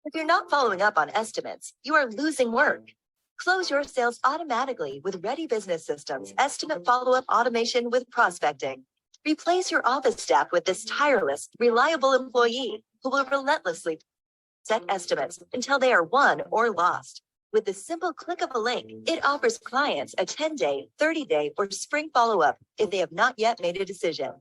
If you're not following up on estimates, you are losing work. Close your sales automatically with Ready Business Systems Estimate Follow-Up Automation with Prospecting. Replace your office staff with this tireless, reliable employee who will relentlessly set estimates until they are won or lost. With the simple click of a link, it offers clients a 10-day, 30-day, or spring follow-up if they have not yet made a decision.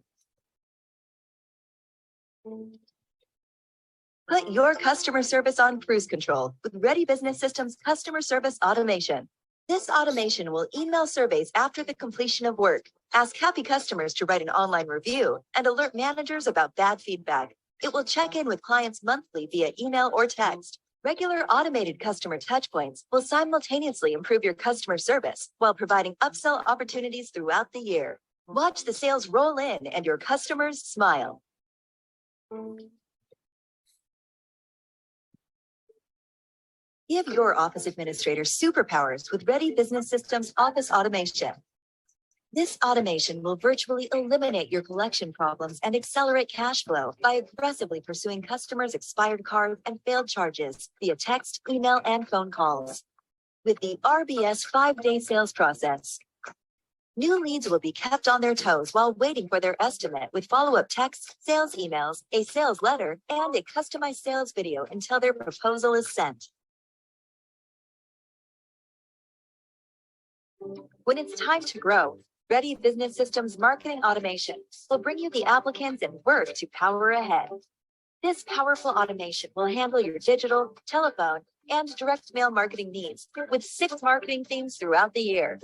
Put your customer service on cruise control with Ready Business Systems Customer Service Automation. This automation will email surveys after the completion of work, ask happy customers to write an online review, and alert managers about bad feedback. It will check in with clients monthly via email or text. Regular automated customer touchpoints will simultaneously improve your customer service while providing upsell opportunities throughout the year. Watch the sales roll in and your customers smile. Give your office administrator superpowers with Ready Business Systems Office Automation. This automation will virtually eliminate your collection problems and accelerate cash flow by aggressively pursuing customers' expired cards and failed charges via text, email, and phone calls. With the RBS 5-day sales process, new leads will be kept on their toes while waiting for their estimate with follow-up texts, sales emails, a sales letter, and a customized sales video until their proposal is sent. When it's time to grow, Ready Business Systems Marketing Automation will bring you the applicants and work to power ahead. This powerful automation will handle your digital, telephone, and direct mail marketing needs with 6 marketing themes throughout the year.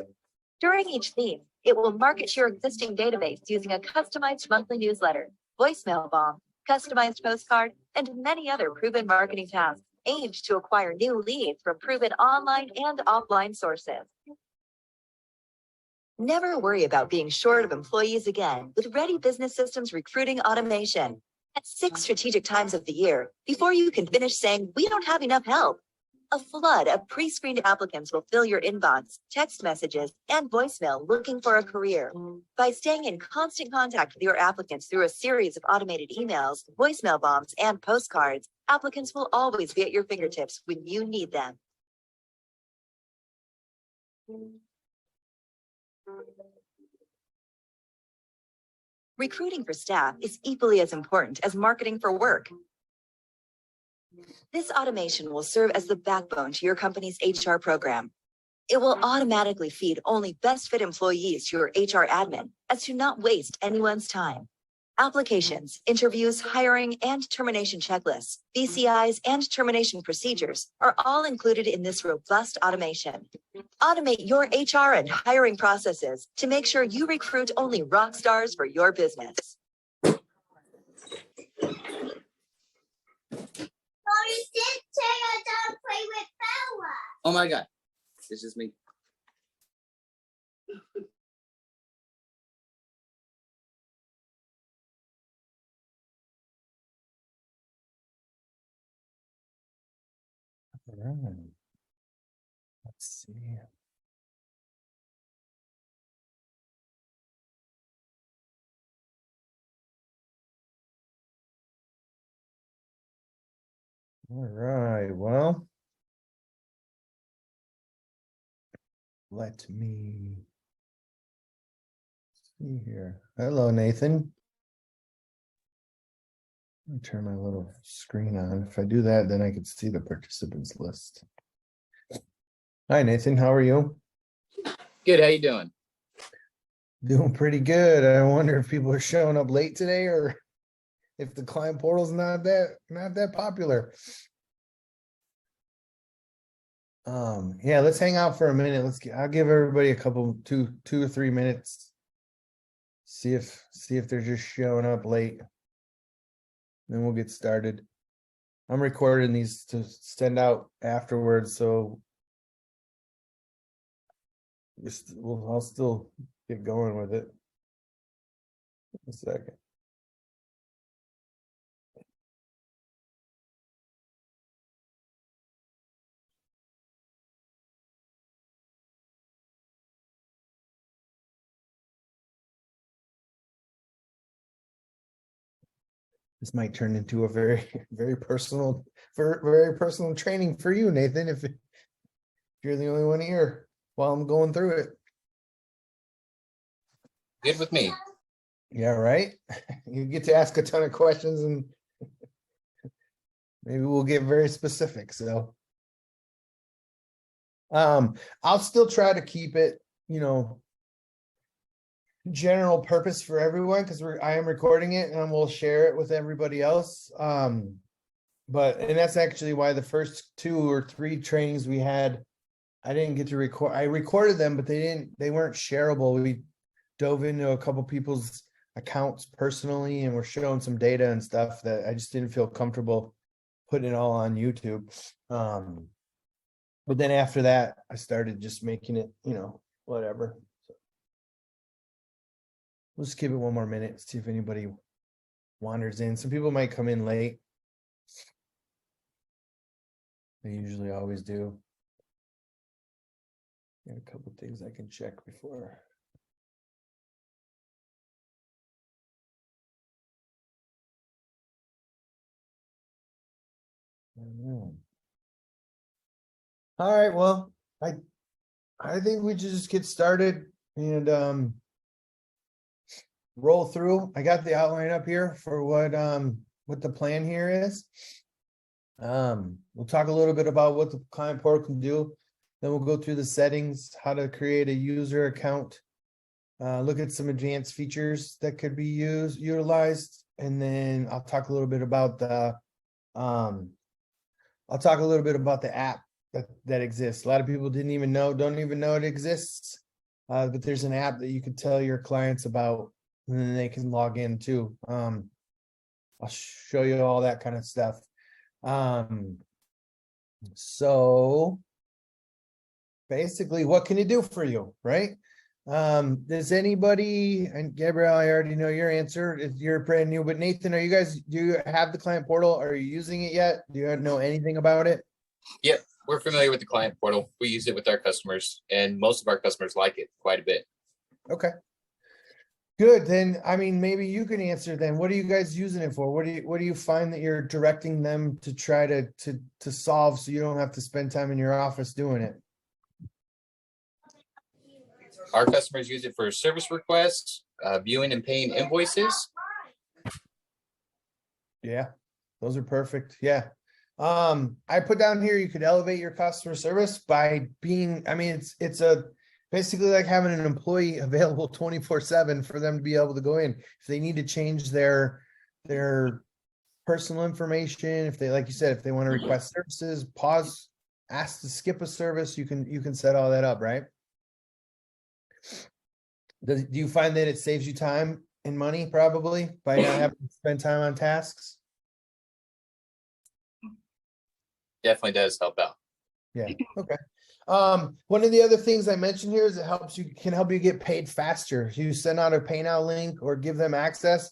During each theme, it will market your existing database using a customized monthly newsletter, voicemail bomb, customized postcard, and many other proven marketing tasks aimed to acquire new leads from proven online and offline sources. Never worry about being short of employees again with Ready Business Systems Recruiting Automation. At 6 strategic times of the year, before you can finish saying, "We don't have enough help," a flood of pre-screened applicants will fill your inbox, text messages, and voicemail looking for a career. By staying in constant contact with your applicants through a series of automated emails, voicemail bombs, and postcards, applicants will always be at your fingertips when you need them. Recruiting for staff is equally as important as marketing for work. This automation will serve as the backbone to your company's HR program. It will automatically feed only best fit employees to your HR admin as to not waste anyone's time. Applications, interviews, hiring, and termination checklists, BCIs, and termination procedures are all included in this robust automation. Automate your HR and hiring processes to make sure you recruit only rock stars for your business. Mommy, sit there, don't play with Bella. Oh my God, it's just me. All right. Let's see. All right, well, let me see here. Hello, Nathan. Let me turn my little screen on. If I do that, then I can see the participants list. Hi, Nathan. How are you? Good. How you doing? Doing pretty good. I wonder if people are showing up late today, or if the client portal's not that popular. Yeah, let's hang out for a minute. I'll give everybody a couple, two or 3 minutes. See if they're just showing up late. Then we'll get started. I'm recording these to send out afterwards, so I'll still get going with it. A second. This might turn into a very, very very personal training for you, Nathan, if you're the only one here while I'm going through it. Good with me. Yeah, right? You get to ask a ton of questions and maybe we'll get very specific, so. I'll still try to keep it, general purpose for everyone, because I am recording it and we'll share it with everybody else. And that's actually why the first 2 or 3 trainings we had, I didn't get to record. I recorded them, but they weren't shareable. We dove into a couple people's accounts personally and we're showing some data and stuff that I just didn't feel comfortable putting it all on YouTube. But then after that, I started just making it, whatever. So we'll just give it one more minute, see if anybody wanders in. Some people might come in late. They usually always do. Got a couple things I can check before. All right, well, I think we just get started and roll through. I got the outline up here for what the plan here is. We'll talk a little bit about what the client portal can do. Then we'll go through the settings, how to create a user account, look at some advanced features that could be utilized, and then I'll talk a little bit about the app that exists. A lot of people don't even know it exists. But there's an app that you can tell your clients about, and then they can log in too. I'll show you all that kind of stuff. So basically, what can it do for you, right? Does anybody, and Gabrielle, I already know your answer if you're brand new, but Nathan, do you have the client portal? Are you using it yet? Do you know anything about it? Yep, we're familiar with the client portal. We use it with our customers, and most of our customers like it quite a bit. Okay. Good. Then, maybe you can answer then. What are you guys using it for? What do you find that you're directing them to try to solve so you don't have to spend time in your office doing it? Our customers use it for service requests, viewing and paying invoices. Yeah, those are perfect. Yeah. I put down here, you could elevate your customer service by being, it's basically like having an employee available 24/7 for them to be able to go in. If they need to change their personal information, if they, like you said, if they want to request services, pause, ask to skip a service, you can set all that up, right? Do you find that it saves you time and money probably by not having to spend time on tasks? Definitely does help out. Yeah. Okay. One of the other things I mentioned here is it can help you get paid faster. You send out a pay now link or give them access.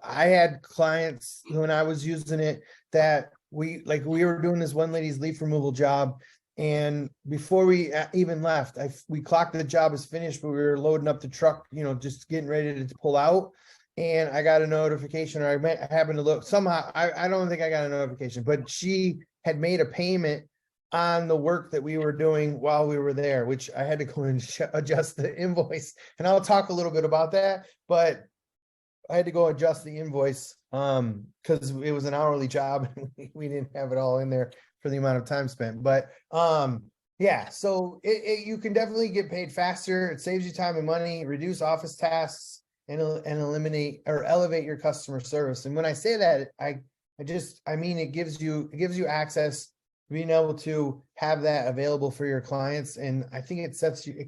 I had clients when I was using it that we were doing this one lady's leaf removal job, and before we even left, we clocked the job as finished, but we were loading up the truck, just getting ready to pull out. And I got a notification, or I happened to look somehow. I don't think I got a notification, but she had made a payment on the work that we were doing while we were there, which I had to go and adjust the invoice. And I'll talk a little bit about that, but I had to go adjust the invoice because it was an hourly job and we didn't have it all in there for the amount of time spent. But yeah, so you can definitely get paid faster. It saves you time and money, reduce office tasks, and eliminate or elevate your customer service. And when I say that, it gives you access to being able to have that available for your clients. And I think it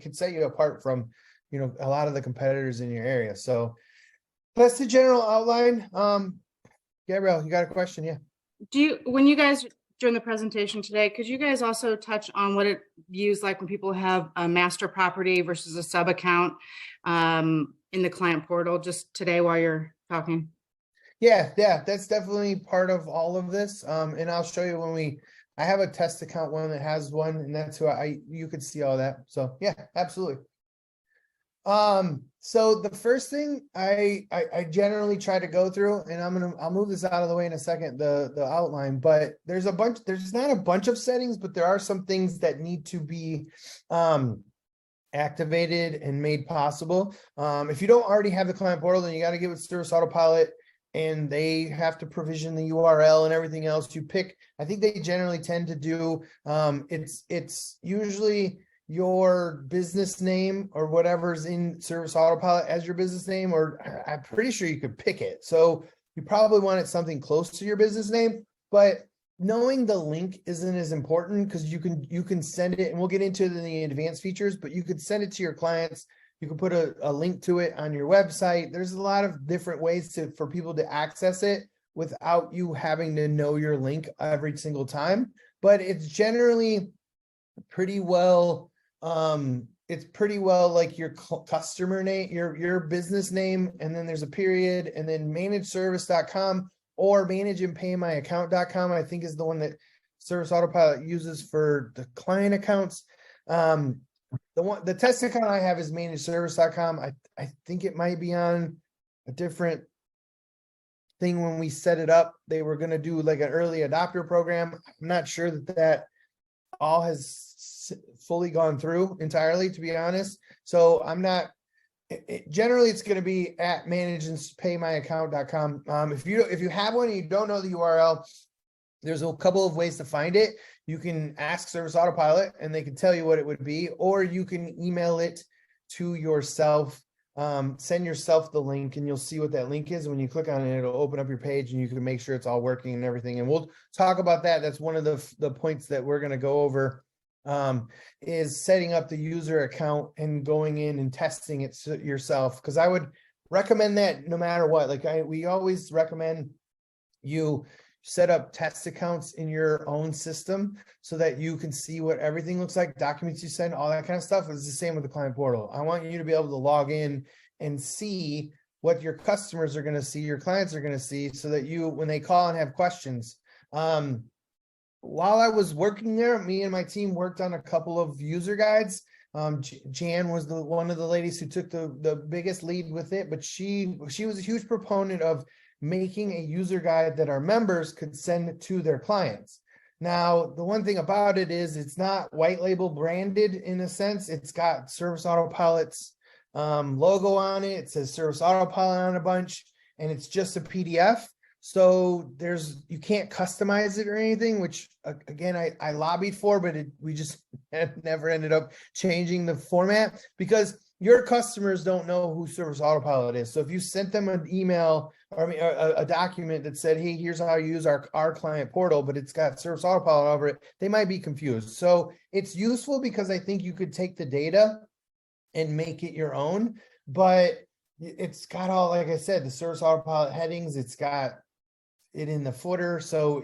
can set you apart from, a lot of the competitors in your area. So that's the general outline. Gabrielle, you got a question? Yeah. When you guys during the presentation today, could you guys also touch on what it views like when people have a master property versus a sub account in the client portal just today while you're talking? Yeah, that's definitely part of all of this. And I'll show you I have a test account one that has one, and that's who you could see all that. So yeah, absolutely. So the first thing I generally try to go through, and I'll move this out of the way in a second, the outline, but there's not a bunch of settings, but there are some things that need to be activated and made possible. If you don't already have the client portal, then you got to get with Service Autopilot, and they have to provision the URL and everything else. You pick, I think they generally tend to do, it's usually your business name or whatever's in Service Autopilot as your business name, or I'm pretty sure you could pick it. So you probably want it something close to your business name, but knowing the link isn't as important, because you can send it, and we'll get into the advanced features, but you could send it to your clients. You can put a link to it on your website. There's a lot of different ways for people to access it without you having to know your link every single time. But it's generally pretty well, it's pretty well like your customer name, your business name, and then there's a period, and then manageservice.com or manageandpaymyaccount.com, I think is the one that Service Autopilot uses for the client accounts. The test account I have is manageservice.com. I think it might be on a different thing when we set it up. They were going to do like an early adopter program. I'm not sure that all has fully gone through entirely, to be honest. So I'm not, generally it's going to be at manageandpaymyaccount.com. If you have one and you don't know the URL, there's a couple of ways to find it. You can ask Service Autopilot and they can tell you what it would be, or you can email it to yourself, send yourself the link, and you'll see what that link is. When you click on it, it'll open up your page and you can make sure it's all working and everything. And we'll talk about that. That's one of the points that we're going to go over, is setting up the user account and going in and testing it yourself. Because I would recommend that no matter what. We always recommend you set up test accounts in your own system so that you can see what everything looks like, documents you send, all that kind of stuff. It's the same with the client portal. I want you to be able to log in and see what your customers are going to see, your clients are going to see, so that you, when they call and have questions. While I was working there, me and my team worked on a couple of user guides. Jan was one of the ladies who took the biggest lead with it, but she was a huge proponent of making a user guide that our members could send to their clients. Now, the one thing about it is it's not white label branded in a sense. It's got Service Autopilot's logo on it. It says Service Autopilot on a bunch, and it's just a PDF. So you can't customize it or anything, which again, I lobbied for, but we just never ended up changing the format, because your customers don't know who Service Autopilot is. So if you sent them an email, or a document that said, hey, here's how you use our client portal, but it's got Service Autopilot over it, they might be confused. So it's useful because I think you could take the data and make it your own, but it's got all, like I said, the Service Autopilot headings, it's got it in the footer. So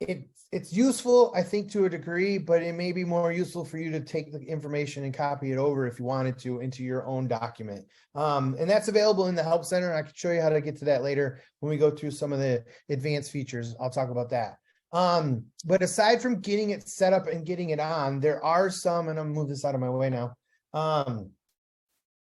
it's useful, I think, to a degree, but it may be more useful for you to take the information and copy it over if you wanted to into your own document. And that's available in the Help Center. I can show you how to get to that later when we go through some of the advanced features. I'll talk about that. But aside from getting it set up and getting it on, there are some, and I'm gonna move this out of my way now.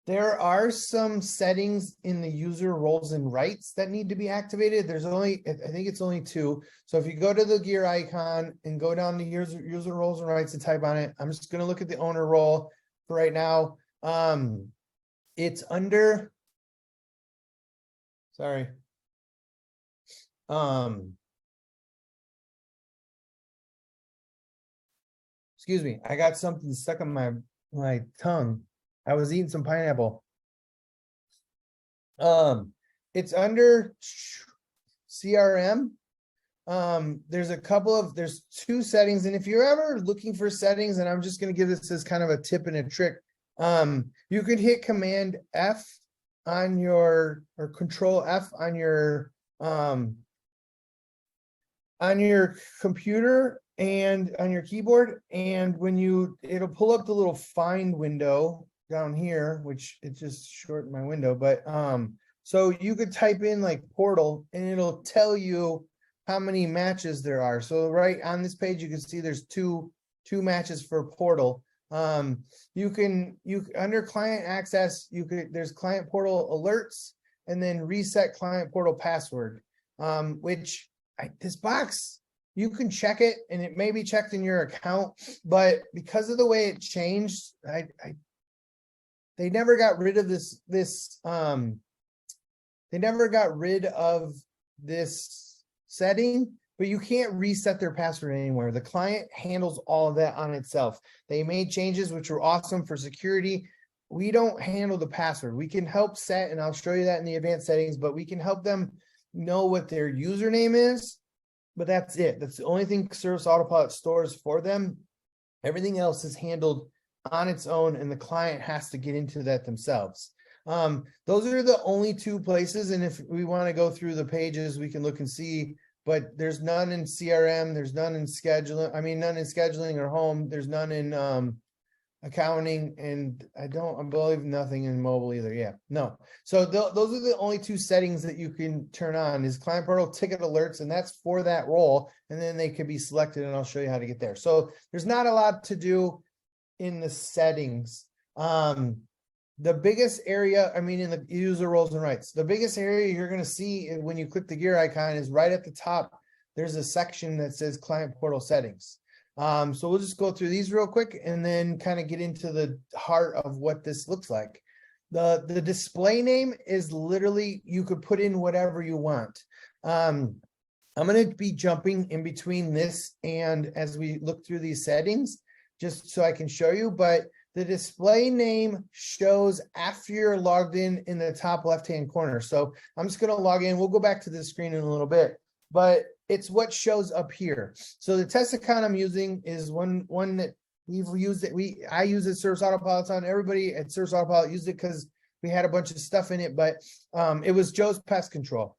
There are some settings in the user roles and rights that need to be activated. There's only, I think it's only 2. So if you go to the gear icon and go down to user roles and rights and type on it, I'm just going to look at the owner role for right now. It's under, sorry. Excuse me. I got something stuck on my tongue. I was eating some pineapple. It's under CRM. There's 2 settings. And if you're ever looking for settings, and I'm just going to give this as kind of a tip and a trick, you could hit Command F on or Control F on your computer and on your keyboard. And it'll pull up the little find window down here, which it just shortened my window, but so you could type in like portal and it'll tell you how many matches there are. So right on this page you can see there's two matches for portal. Under client access, there's client portal alerts and then reset client portal password. This box, you can check it and it may be checked in your account, but because of the way it changed, they never got rid of they never got rid of this setting, but you can't reset their password anywhere. The client handles all of that on itself. They made changes which were awesome for security. We don't handle the password. We can help set, and I'll show you that in the advanced settings, but we can help them know what their username is, but that's it. That's the only thing Service Autopilot stores for them. Everything else is handled on its own, and the client has to get into that themselves. Those are the only two places, and if we want to go through the pages, we can look and see, but there's none in CRM, there's none in scheduling, none in scheduling or home, there's none in accounting, and I believe nothing in mobile either. Yeah, no. So those are the only two settings that you can turn on is client portal ticket alerts, and that's for that role, and then they could be selected, and I'll show you how to get there. So there's not a lot to do in the settings. The biggest area, in the user roles and rights, the biggest area you're going to see when you click the gear icon is right at the top. There's a section that says client portal settings. So we'll just go through these real quick and then kind of get into the heart of what this looks like. The display name is literally, you could put in whatever you want. I'm going to be jumping in between this and as we look through these settings, just so I can show you, but the display name shows after you're logged in the top left-hand corner. So I'm just going to log in. We'll go back to the screen in a little bit, but it's what shows up here. So the test account I'm using is one that we've used it. I use it Service Autopilot on. Everybody at Service Autopilot used it because we had a bunch of stuff in it, but it was Joe's Pest Control.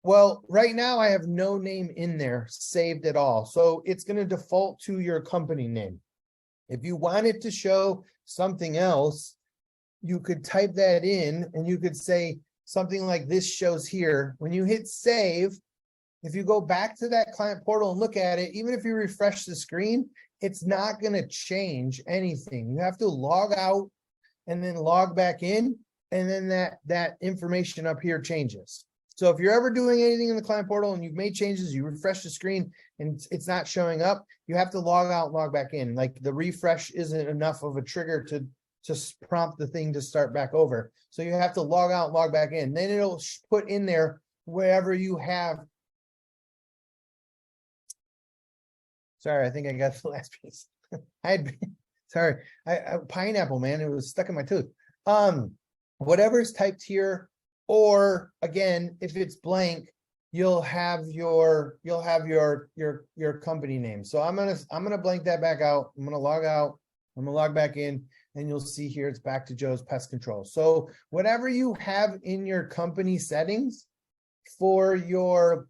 Well, right now I have no name in there saved at all. So it's going to default to your company name. If you wanted to show something else, you could type that in and you could say something like this shows here. When you hit save, if you go back to that client portal and look at it, even if you refresh the screen, it's not going to change anything. You have to log out and then log back in, and then that information up here changes. So if you're ever doing anything in the client portal and you've made changes, you refresh the screen and it's not showing up, you have to log out and log back in. Like the refresh isn't enough of a trigger to prompt the thing to start back over. So you have to log out and log back in. Then it'll put in there wherever you have. Sorry, I think I got the last piece. Sorry, pineapple, man, it was stuck in my tooth. Whatever's typed here, or again, if it's blank, you'll have your company name. So I'm gonna blank that back out. I'm gonna log out. I'm gonna log back in, and you'll see here it's back to Joe's Pest Control. So whatever you have in your company settings for your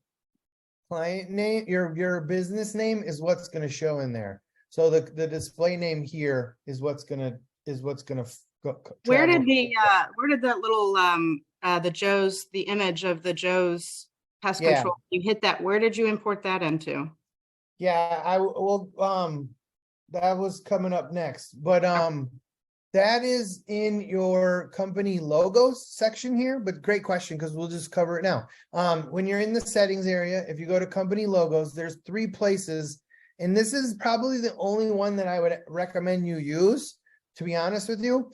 client name, your business name is what's going to show in there. So the display name here is what's gonna go. Where did that little the image of the Joe's Pest Control, you hit that, where did you import that into? Yeah, I will, that was coming up next, but that is in your company logos section here, but great question, because we'll just cover it now. When you're in the settings area, if you go to company logos, there's 3 places, and this is probably the only one that I would recommend you use, to be honest with you.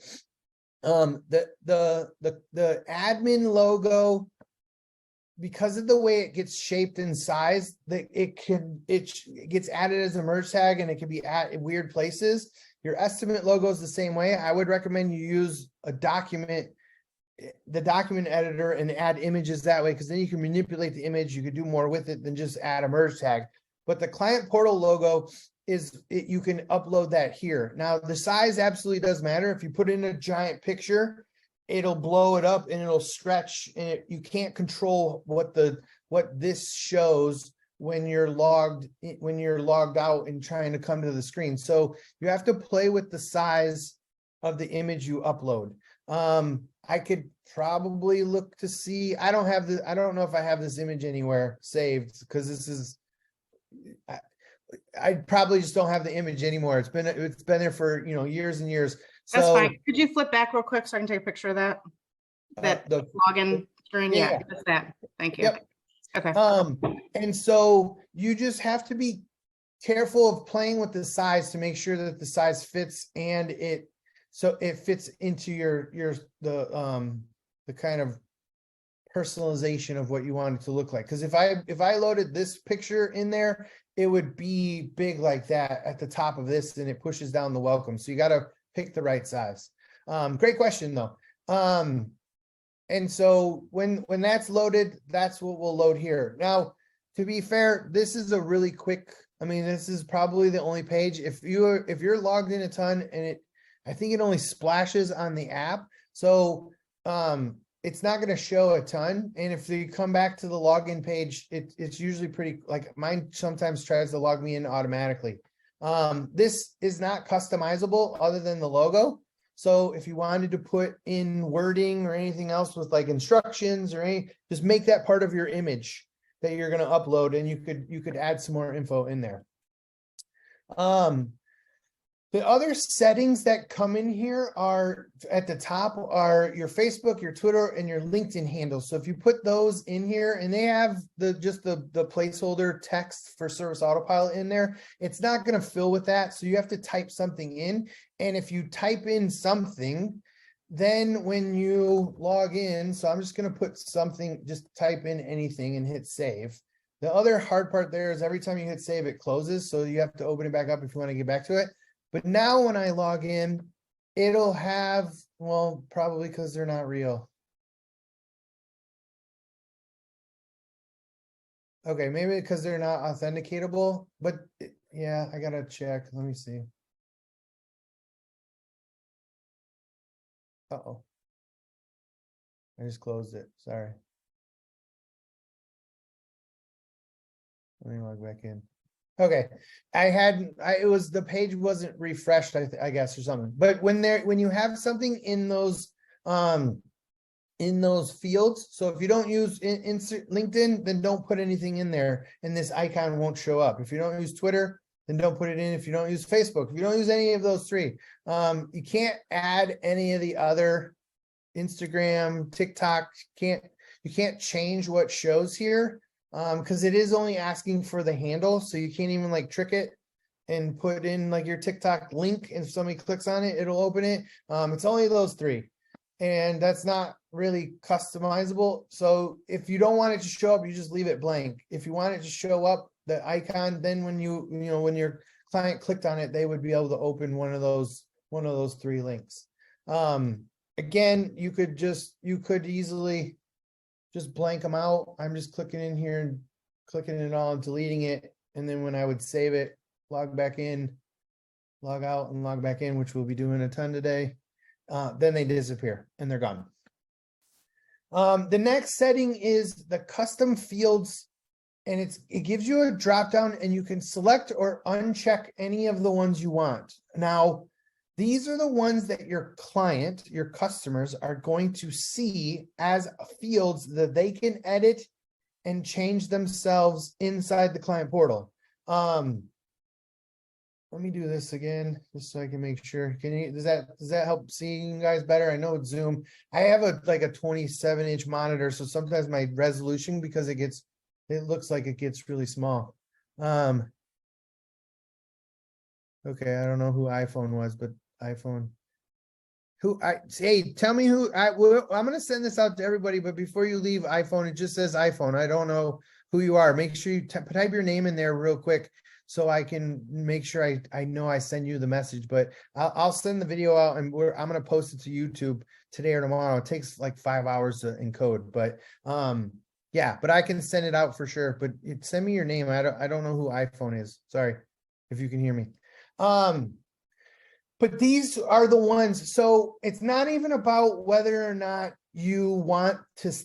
The admin logo, because of the way it gets shaped and sized, it gets added as a merge tag, and it can be at weird places. Your estimate logo is the same way. I would recommend you use the document editor, and add images that way, because then you can manipulate the image. You could do more with it than just add a merge tag. But the client portal logo you can upload that here. Now the size absolutely does matter. If you put in a giant picture, it'll blow it up and it'll stretch, and you can't control what this shows when you're logged out and trying to come to the screen. So you have to play with the size of the image you upload. I could probably look to see, I don't know if I have this image anywhere saved, because this is, I probably just don't have the image anymore. It's been there for, years and years. That's So fine. Could you flip back real quick so I can take a picture of that? That the login screen? Yeah, yeah. that's that. Thank you. Yep. Okay. And so you just have to be careful of playing with the size to make sure that the size fits and it fits into the kind of personalization of what you want it to look like. Because if I loaded this picture in there, it would be big like that at the top of this, and it pushes down the welcome. So you got to pick the right size. Great question though. And so when that's loaded, that's what we'll load here. Now, to be fair, this is a really quick, this is probably the only page. If you're logged in a ton and I think it only splashes on the app. So it's not going to show a ton. And if you come back to the login page, it's usually pretty, like mine sometimes tries to log me in automatically. This is not customizable other than the logo. So if you wanted to put in wording or anything else with like instructions or just make that part of your image that you're going to upload, and you could add some more info in there. The other settings that come in here are at the top are your Facebook, your Twitter, and your LinkedIn handles. So if you put those in here, and they have the placeholder text for Service Autopilot in there, it's not going to fill with that. So you have to type something in. And if you type in something, then when you log in, so I'm just going to put something, just type in anything and hit save. The other hard part there is every time you hit save, it closes. So you have to open it back up if you want to get back to it. But now when I log in, it'll have, well, probably because they're not real. Okay, maybe because they're not authenticatable, but yeah, I gotta check. Let me see. Uh-oh. I just closed it. Sorry. Let me log back in. Okay, the page wasn't refreshed, I guess, or something. But when you have something in those fields, so if you don't use insert LinkedIn, then don't put anything in there, and this icon won't show up. If you don't use Twitter, then don't put it in. If you don't use Facebook, if you don't use any of those three, you can't add any of the other Instagram, TikTok. You can't change what shows here. Because it is only asking for the handle, so you can't even like trick it and put in like your TikTok link. And if somebody clicks on it, it'll open it. It's only those three, and that's not really customizable. So if you don't want it to show up, you just leave it blank. If you want it to show up, the icon, then when when your client clicked on it, they would be able to open one of those three links. Again, you could easily just blank them out. I'm just clicking in here and clicking it all and deleting it. And then when I would save it, log back in, log out and log back in, which we'll be doing a ton today. Then they disappear and they're gone. The next setting is the custom fields, and it gives you a drop down and you can select or uncheck any of the ones you want. Now, these are the ones that your client, your customers are going to see as fields that they can edit and change themselves inside the client portal. Let me do this again, just so I can make sure. Does that help seeing you guys better? I know it's Zoom. I have a 27-inch monitor, so sometimes my resolution, because it looks like it gets really small. Okay, I don't know who iPhone was, but iPhone. Hey, tell me who. I'm going to send this out to everybody, but before you leave iPhone, it just says iPhone. I don't know who you are. Make sure you type your name in there real quick so I can make sure I know I send you the message. But I'll send the video out, and I'm going to post it to YouTube today or tomorrow. It takes like 5 hours to encode, but yeah, but I can send it out for sure. But send me your name. I don't know who iPhone is. Sorry if you can hear me. But these are the ones. So it's not even about whether or not you want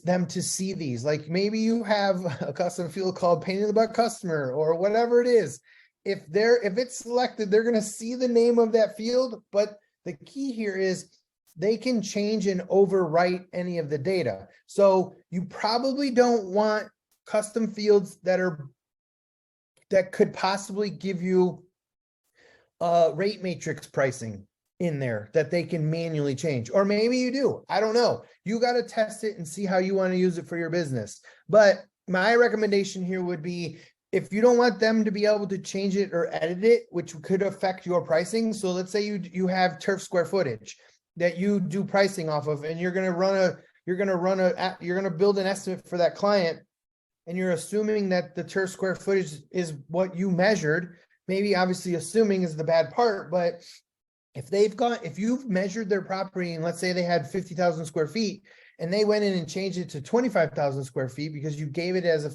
them to see these. Like maybe you have a custom field called pain in the butt customer or whatever it is. If it's selected, they're going to see the name of that field. But the key here is they can change and overwrite any of the data. So you probably don't want custom fields that are that could possibly give you rate matrix pricing in there that they can manually change. Or maybe you do. I don't know. You got to test it and see how you want to use it for your business. But my recommendation here would be, if you don't want them to be able to change it or edit it, which could affect your pricing. So let's say you have turf square footage that you do pricing off of, and you're going to build an estimate for that client, and you're assuming that the turf square footage is what you measured. Maybe obviously assuming is the bad part, but if you've measured their property and let's say they had 50,000 square feet and they went in and changed it to 25,000 square feet because you gave it as a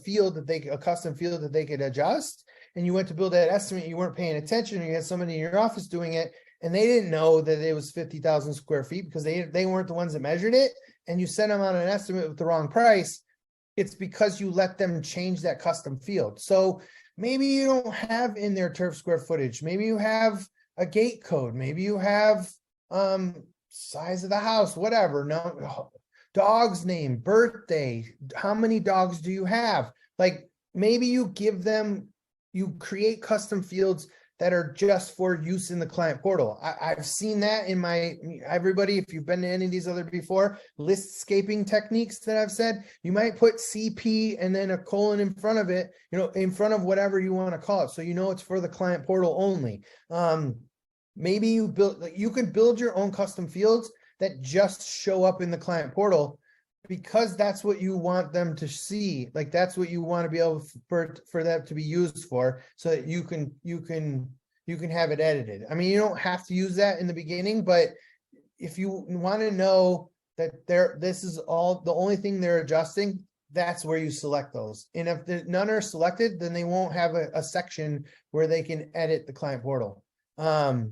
custom field that they could adjust, and you went to build that estimate, you weren't paying attention, or you had somebody in your office doing it and they didn't know that it was 50,000 square feet because they weren't the ones that measured it, and you sent them on an estimate with the wrong price, it's because you let them change that custom field. So maybe you don't have in their turf square footage, maybe you have a gate code, maybe you have size of the house, whatever, no dog's name, birthday, how many dogs do you have? Like maybe you create custom fields that are just for use in the client portal. I've seen that in everybody, if you've been to any of these other before, listscaping techniques that I've said, you might put CP and then a colon in front of it, in front of whatever you want to call it. So it's for the client portal only. Maybe you can build your own custom fields that just show up in the client portal because that's what you want them to see. Like that's what you want to be able for that to be used for, so that you can have it edited. I mean, you don't have to use that in the beginning, but if you want to know that this is all the only thing they're adjusting, that's where you select those. And if none are selected, then they won't have a section where they can edit the client portal. Oh,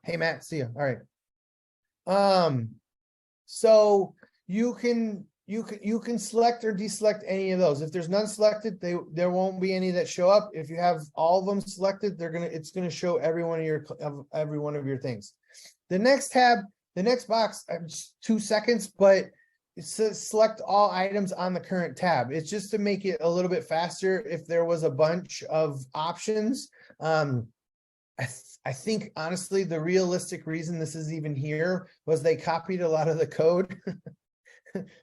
hey Matt, see you. All right. So you can select or deselect any of those. If there's none selected, there won't be any that show up. If you have all of them selected, it's gonna show every one of your things. The next tab, the next box, 2 seconds, but it says select all items on the current tab. It's just to make it a little bit faster if there was a bunch of options. I think honestly, the realistic reason this is even here was they copied a lot of the code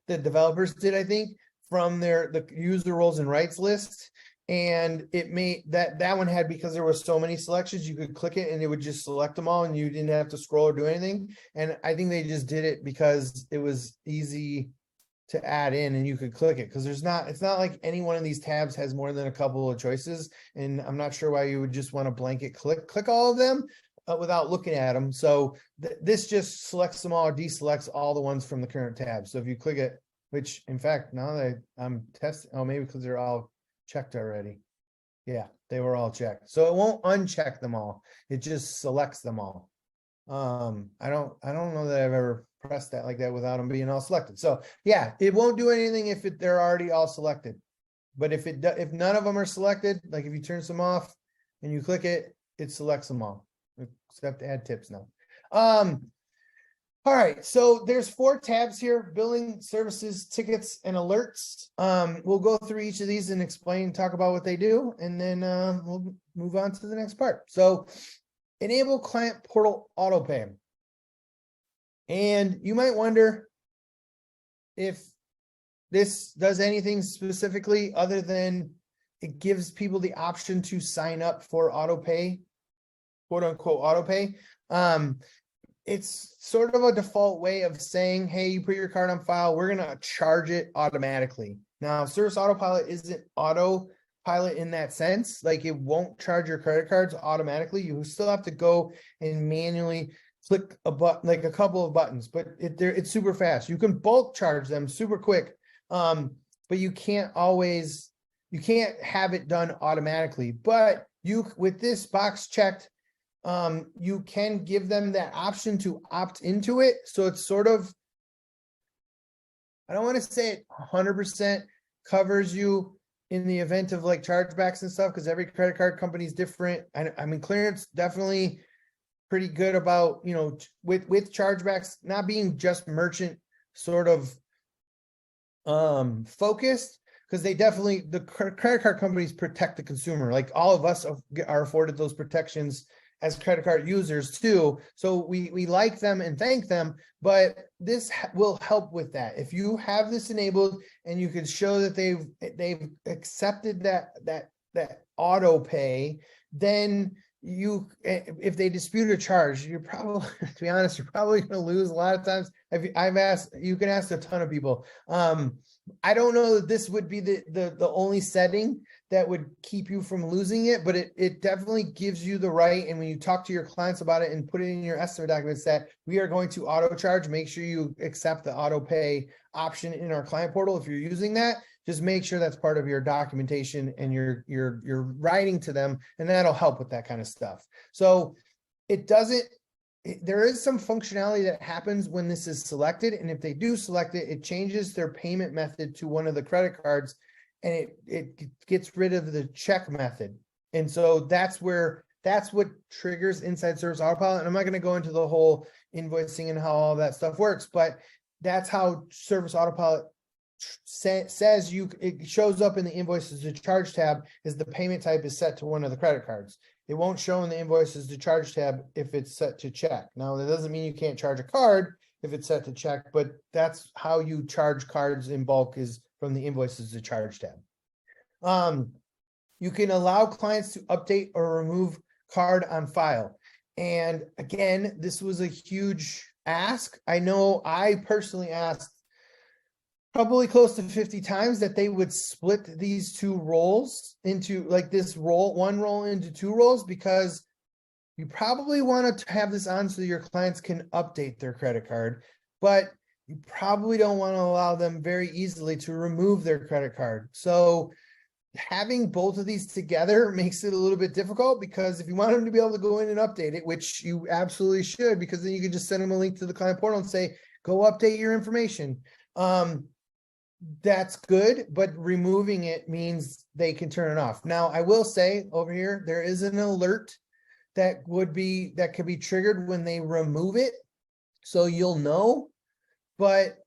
the developers did, I think, from the user roles and rights list. And it made that one had, because there were so many selections, you could click it and it would just select them all and you didn't have to scroll or do anything. And I think they just did it because it was easy to add in and you could click it, because it's not like any one of these tabs has more than a couple of choices. And I'm not sure why you would just want to blanket click all of them without looking at them. So this just selects them all or deselects all the ones from the current tab. So if you click it, which in fact, now that I'm testing, maybe because they're all checked already. Yeah, they were all checked. So it won't uncheck them all. It just selects them all. I don't know that I've ever pressed that like that without them being all selected. So yeah, it won't do anything if they're already all selected. But if none of them are selected, like if you turn some off and you click it, it selects them all. Except add tips now. All right, so there's 4 tabs here: billing, services, tickets, and alerts. We'll go through each of these and talk about what they do, and then we'll move on to the next part. So enable client portal autopay. And you might wonder if this does anything specifically other than it gives people the option to sign up for autopay, quote unquote autopay. It's sort of a default way of saying, hey, you put your card on file, we're going to charge it automatically. Now, Service Autopilot isn't autopilot in that sense. Like, it won't charge your credit cards automatically. You still have to go and manually click a button, like a couple of buttons, but it's super fast. You can bulk charge them super quick, but you can't have it done automatically. But with this box checked, you can give them that option to opt into it. So it's sort of, I don't want to say it 100% covers you in the event of like chargebacks and stuff, because every credit card company is different. I mean, Clearance definitely pretty good about, with chargebacks not being just merchant sort of focused, because they definitely, the credit card companies protect the consumer. Like all of us are afforded those protections as credit card users too. So we like them and thank them, but this will help with that. If you have this enabled and you can show that they've accepted that auto pay, then you, if they dispute a charge, you're probably, to be honest, you're probably going to lose a lot of times. I've asked, you can ask a ton of people. I don't know that this would be the only setting that would keep you from losing it, but it definitely gives you the right. And when you talk to your clients about it and put it in your estimate documents that we are going to auto charge, make sure you accept the auto pay option in our client portal. If you're using that, just make sure that's part of your documentation and you're writing to them, and that'll help with that kind of stuff. So there is some functionality that happens when this is selected. And if they do select it, it changes their payment method to one of the credit cards, and it gets rid of the check method. And so that's what triggers inside Service Autopilot. And I'm not going to go into the whole invoicing and how all that stuff works, but that's how Service Autopilot says it shows up in the invoices to charge tab is the payment type is set to one of the credit cards. It won't show in the invoices to charge tab if it's set to check. Now, that doesn't mean you can't charge a card if it's set to check, but that's how you charge cards in bulk, is from the invoices to charge tab. You can allow clients to update or remove card on file. And again, this was a huge ask. I know I personally asked probably close to 50 times that they would split these two roles into, like, this one role into two roles, because you probably want to have this on so your clients can update their credit card, but you probably don't want to allow them very easily to remove their credit card. So having both of these together makes it a little bit difficult, because if you want them to be able to go in and update it, which you absolutely should, because then you can just send them a link to the client portal and say, go update your information. That's good, but removing it means they can turn it off. Now, I will say over here, there is an alert that could be triggered when they remove it. So you'll know, but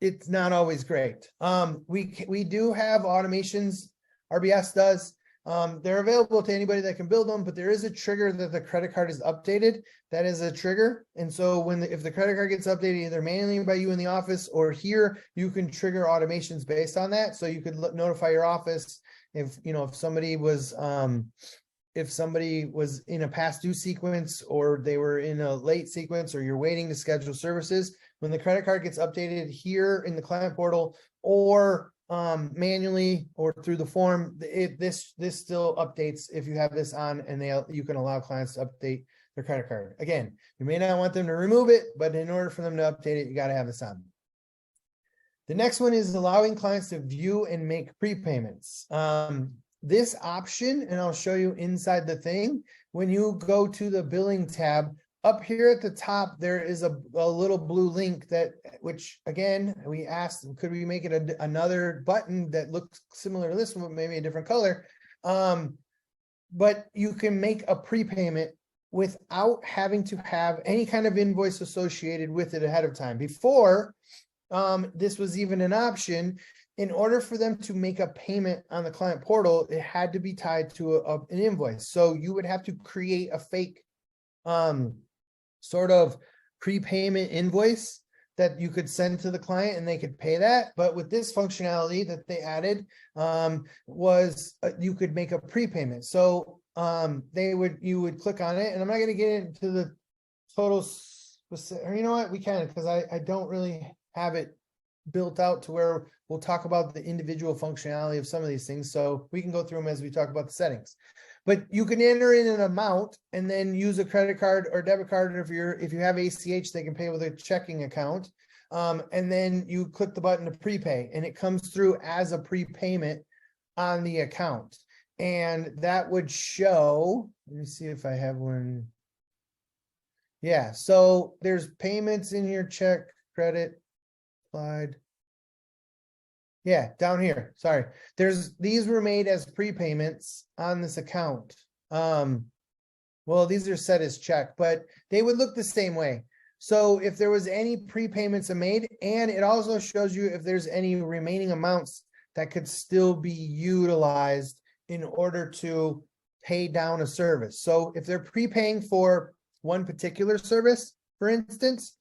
it's not always great. We do have automations, RBS does. They're available to anybody that can build them, but there is a trigger that the credit card is updated. That is a trigger. And so if the credit card gets updated either manually by you in the office or here, you can trigger automations based on that. So you could notify your office if somebody was in a past due sequence, or they were in a late sequence, or you're waiting to schedule services. When the credit card gets updated here in the client portal, or manually or through the form, this still updates if you have this on, and you can allow clients to update their credit card. Again, you may not want them to remove it, but in order for them to update it, you got to have this on. The next one is allowing clients to view and make prepayments. This option, and I'll show you inside the thing, when you go to the billing tab, up here at the top, there is a little blue link which again, we asked, could we make it another button that looks similar to this one, maybe a different color? But you can make a prepayment without having to have any kind of invoice associated with it ahead of time. Before this was even an option, in order for them to make a payment on the client portal, it had to be tied to an invoice. So you would have to create a fake sort of prepayment invoice that you could send to the client and they could pay that. But with this functionality that they added, you could make a prepayment. So you would click on it, and I'm not going to get into the total specific, or you know what, we can, because I don't really have it built out to where we'll talk about the individual functionality of some of these things. So we can go through them as we talk about the settings. But you can enter in an amount and then use a credit card or debit card. Or if you have ACH, they can pay with a checking account. And then you click the button to prepay, and it comes through as a prepayment on the account. And that would show, let me see if I have one. Yeah, so there's payments in here, check, credit, applied. Yeah, down here, sorry. These were made as prepayments on this account. Well, these are set as check, but they would look the same way. So if there was any prepayments made, and it also shows you if there's any remaining amounts that could still be utilized in order to pay down a service. So if they're prepaying for one particular service, for instance,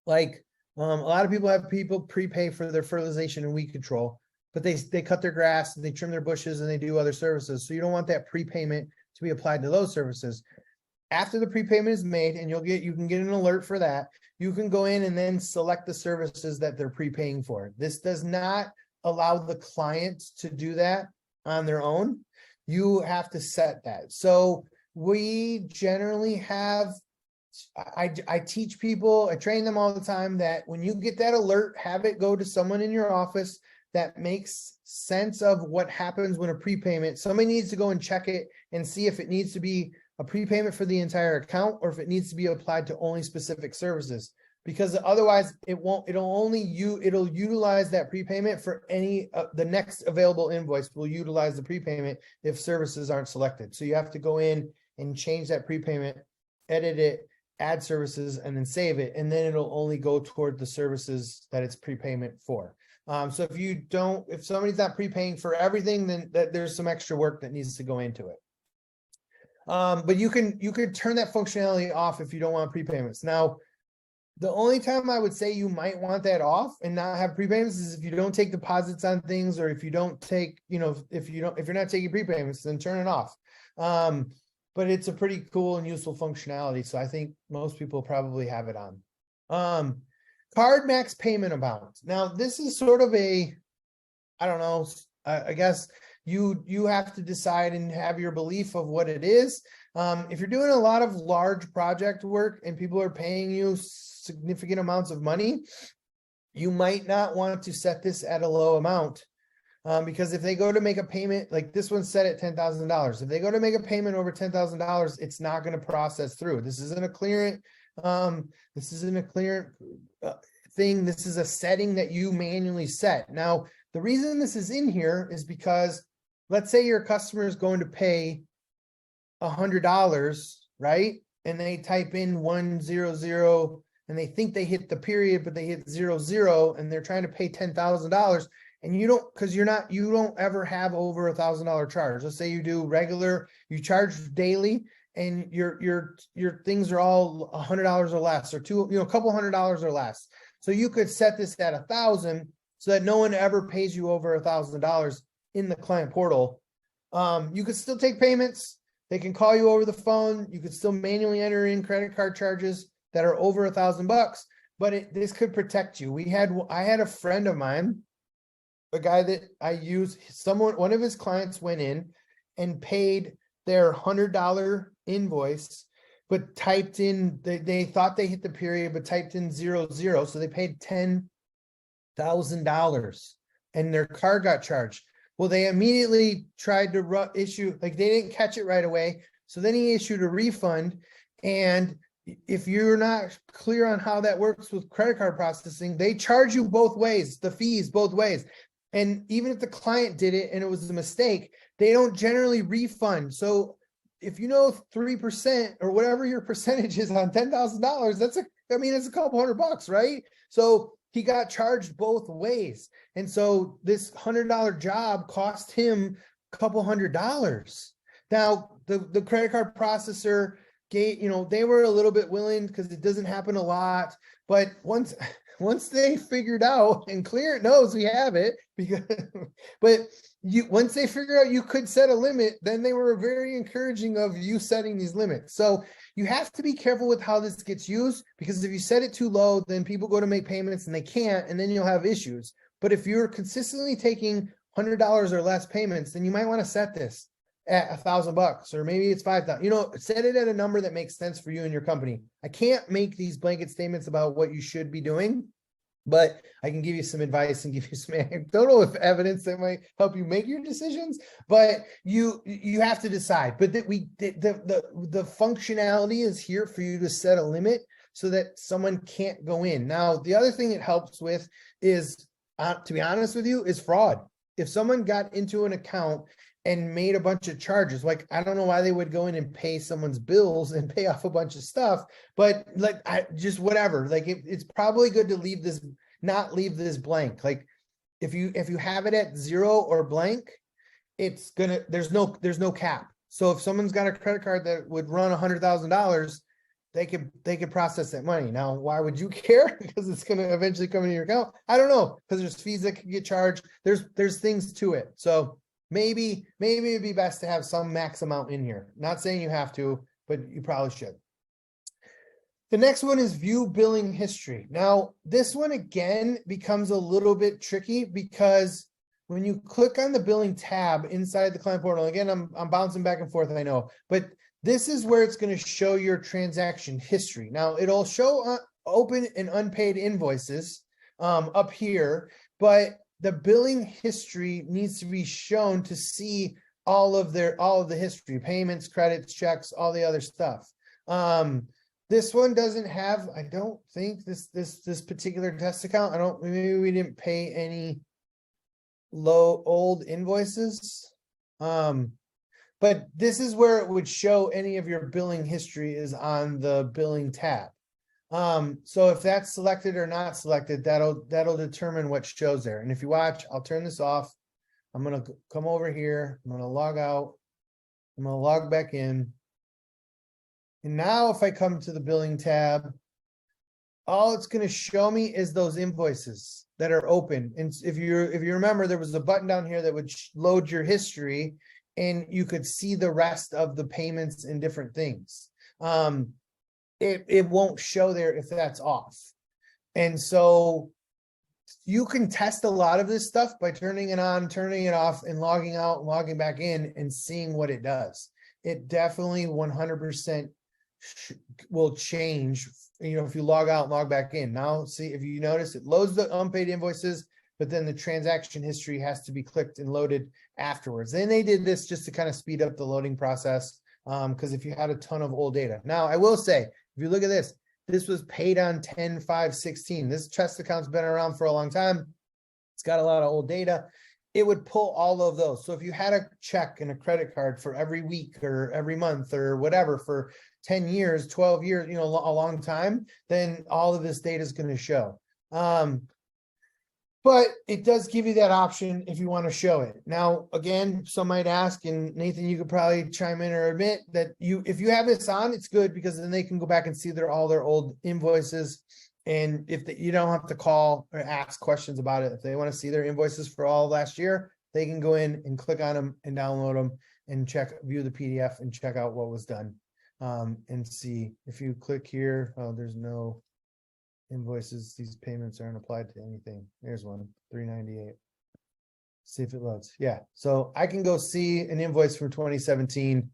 like a lot of people have people prepay for their fertilization and weed control, but they cut their grass and they trim their bushes and they do other services. So you don't want that prepayment to be applied to those services. After the prepayment is made, and you can get an alert for that, you can go in and then select the services that they're prepaying for. This does not allow the client to do that on their own. You have to set that. So we generally have, I teach people, I train them all the time that when you get that alert, have it go to someone in your office that makes sense of what happens when a prepayment, somebody needs to go and check it and see if it needs to be a prepayment for the entire account or if it needs to be applied to only specific services. Because otherwise it'll utilize that prepayment for any, the next available invoice will utilize the prepayment if services aren't selected. So you have to go in and change that prepayment, edit it, add services, and then save it. And then it'll only go toward the services that it's prepayment for. So if somebody's not prepaying for everything, then there's some extra work that needs to go into it. But you could turn that functionality off if you don't want prepayments. Now, the only time I would say you might want that off and not have prepayments is if you don't take deposits on things, or if you don't take, if you're not taking prepayments, then turn it off. But it's a pretty cool and useful functionality. So I think most people probably have it on. Card max payment amount. Now, this is sort of I don't know, I guess you have to decide and have your belief of what it is. If you're doing a lot of large project work and people are paying you significant amounts of money, you might not want to set this at a low amount. Because if they go to make a payment, like this one's set at $10,000, if they go to make a payment over $10,000, it's not going to process through. This isn't a clearance. This isn't a clearance thing. This is a setting that you manually set. Now, the reason this is in here is because let's say your customer is going to pay $100, right? And they type in 100 and they think they hit the period, but they hit 00 and they're trying to pay $10,000. And you don't ever have over $1,000 charge. Let's say you do regular, you charge daily, and your things are all $100 or less, or a couple $100 or less. So you could set this at 1,000 so that no one ever pays you over $1,000 in the client portal. You could still take payments. They can call you over the phone. You could still manually enter in credit card charges that are over $1,000, but this could protect you. I had a friend of mine, a guy that I use, one of his clients went in and paid their $100 invoice, but typed in, they thought they hit the period, but typed in 00. So they paid $10,000 and their card got charged. Well, they immediately tried to issue, like they didn't catch it right away. So then he issued a refund. And if you're not clear on how that works with credit card processing, they charge you both ways, the fees both ways. And even if the client did it and it was a mistake, they don't generally refund. So if 3% or whatever your percentage is on $10,000, it's a couple $100, right? So he got charged both ways. And so this $100 job cost him a couple $100. Now, the credit card processor gave, they were a little bit willing because it doesn't happen a lot. But once they figured out, and Clearant knows we have it, once they figure out you could set a limit, then they were very encouraging of you setting these limits. So you have to be careful with how this gets used, because if you set it too low, then people go to make payments and they can't, and then you'll have issues. But if you're consistently taking $100 or less payments, then you might want to set this at $1,000, or maybe it's 5,000. Set it at a number that makes sense for you and your company. I can't make these blanket statements about what you should be doing, but I can give you some advice and give you some anecdotal evidence that might help you make your decisions. But you have to decide. But the functionality is here for you to set a limit so that someone can't go in. Now, the other thing it helps with is, to be honest with you, is fraud. If someone got into an account and made a bunch of charges, like, I don't know why they would go in and pay someone's bills and pay off a bunch of stuff, but just whatever. Like, it's probably good to not leave this blank. Like, If you have it at 0 or blank, it's gonna, there's no cap. So if someone's got a credit card that would run $100,000, they could process that money. Now, why would you care? Because it's gonna eventually come into your account. I don't know, because there's fees that can get charged. There's things to it. So maybe it'd be best to have some max amount in here. Not saying you have to, but you probably should. The next one is view billing history. Now, this one again becomes a little bit tricky because when you click on the billing tab inside the client portal, again, I'm bouncing back and forth, I know, but this is where it's going to show your transaction history. Now, it'll show open and unpaid invoices up here, but the billing history needs to be shown to see all of the history, payments, credits, checks, all the other stuff. This one doesn't have, I don't think this particular test account, maybe we didn't pay any old invoices. But this is where it would show any of your billing history is on the billing tab. So if that's selected or not selected, that'll determine what shows there. And if you watch, I'll turn this off. I'm going to come over here. I'm going to log out. I'm going to log back in. And now if I come to the billing tab, all it's going to show me is those invoices that are open. And if you remember, there was a button down here that would load your history and you could see the rest of the payments and different things. It won't show there if that's off. And so you can test a lot of this stuff by turning it on, turning it off, and logging out, and logging back in and seeing what it does. It definitely 100% will change, if you log out and log back in. Now, see, if you notice, it loads the unpaid invoices, but then the transaction history has to be clicked and loaded afterwards. And they did this just to kind of speed up the loading process, because if you had a ton of old data. Now, I will say, if you look at this, this was paid on 10/5/16. This trust account's been around for a long time. It's got a lot of old data. It would pull all of those. So if you had a check and a credit card for every week or every month or whatever for 10 years, 12 years, a long time, then all of this data is going to show. But it does give you that option if you want to show it. Now, again, some might ask, and Nathan, you could probably chime in or admit that if you have this on, it's good because then they can go back and see all their old invoices. And you don't have to call or ask questions about it. If they want to see their invoices for all last year, they can go in and click on them and download them and view the PDF and check out what was done. And see if you click here, there's no invoices. These payments aren't applied to anything. There's one, $398. See if it loads. Yeah. So I can go see an invoice from 2017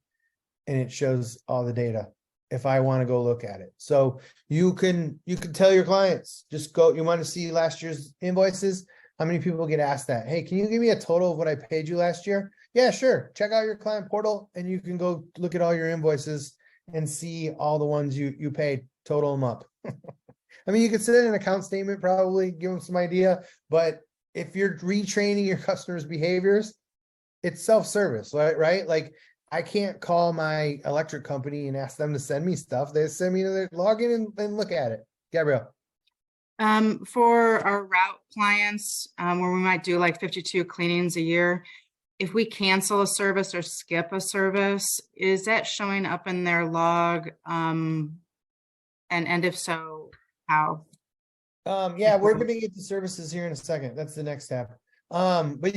and it shows all the data if I want to go look at it. So you can tell your clients, just go, you want to see last year's invoices. How many people get asked that? Hey, can you give me a total of what I paid you last year? Yeah, sure. Check out your client portal and you can go look at all your invoices and see all the ones you paid, total them up. I mean, you could send an account statement, probably give them some idea, but if you're retraining your customers' behaviors, it's self-service, right? Like I can't call my electric company and ask them to send me stuff. They send me to their login and look at it. Gabrielle. For our route clients, where we might do like 52 cleanings a year, if we cancel a service or skip a service, is that showing up in their log? And if so, how? Yeah, we're going to get to services here in a second. That's the next step. But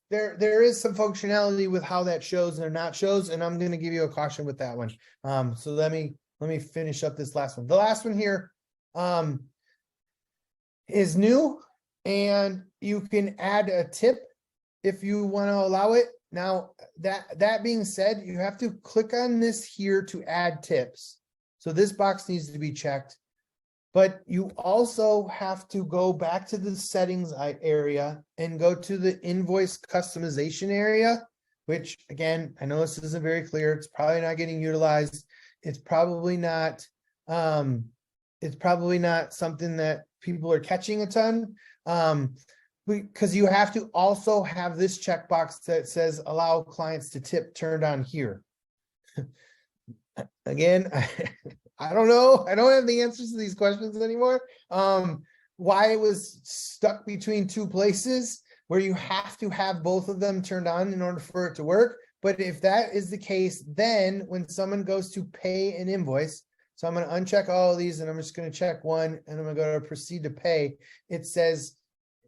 there is some functionality with how that shows and not shows, and I'm going to give you a caution with that one. So let me finish up this last one. The last one here is new, and you can add a tip if you want to allow it. Now, that being said, you have to click on this here to add tips. So this box needs to be checked, but you also have to go back to the settings area and go to the invoice customization area, which again, I know this isn't very clear. It's probably not getting utilized. It's probably not something that people are catching a ton. Because you have to also have this checkbox that says allow clients to tip turned on here. Again, I don't know. I don't have the answers to these questions anymore. why it was stuck between two places where you have to have both of them turned on in order for it to work. But if that is the case, then when someone goes to pay an invoice, so I'm going to uncheck all of these and I'm just going to check one and I'm going to go to proceed to pay. It says,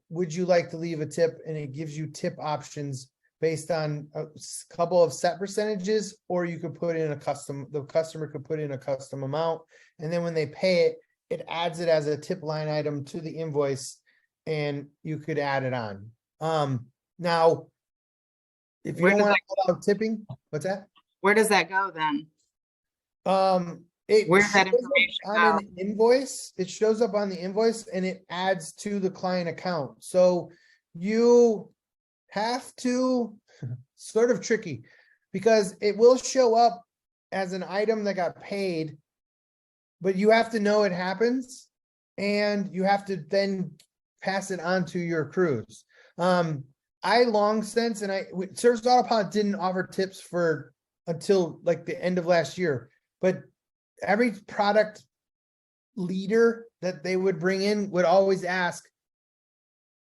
would you like to leave a tip? And it gives you tip options based on a couple of set percentages, or you could put in the customer could put in a custom amount. And then when they pay it, it adds it as a tip line item to the invoice and you could add it on. Now, if you Where don't does want that to allow tipping, what's that? Where does that go then? It Where's that shows up information on an invoice. It shows up on the invoice and it adds to the client account. So you have to sort of tricky because it will show up as an item that got paid, but you have to know it happens and you have to then pass it on to your crews. I long since, and Service Autopilot didn't offer tips until like the end of last year, but every product leader that they would bring in would always ask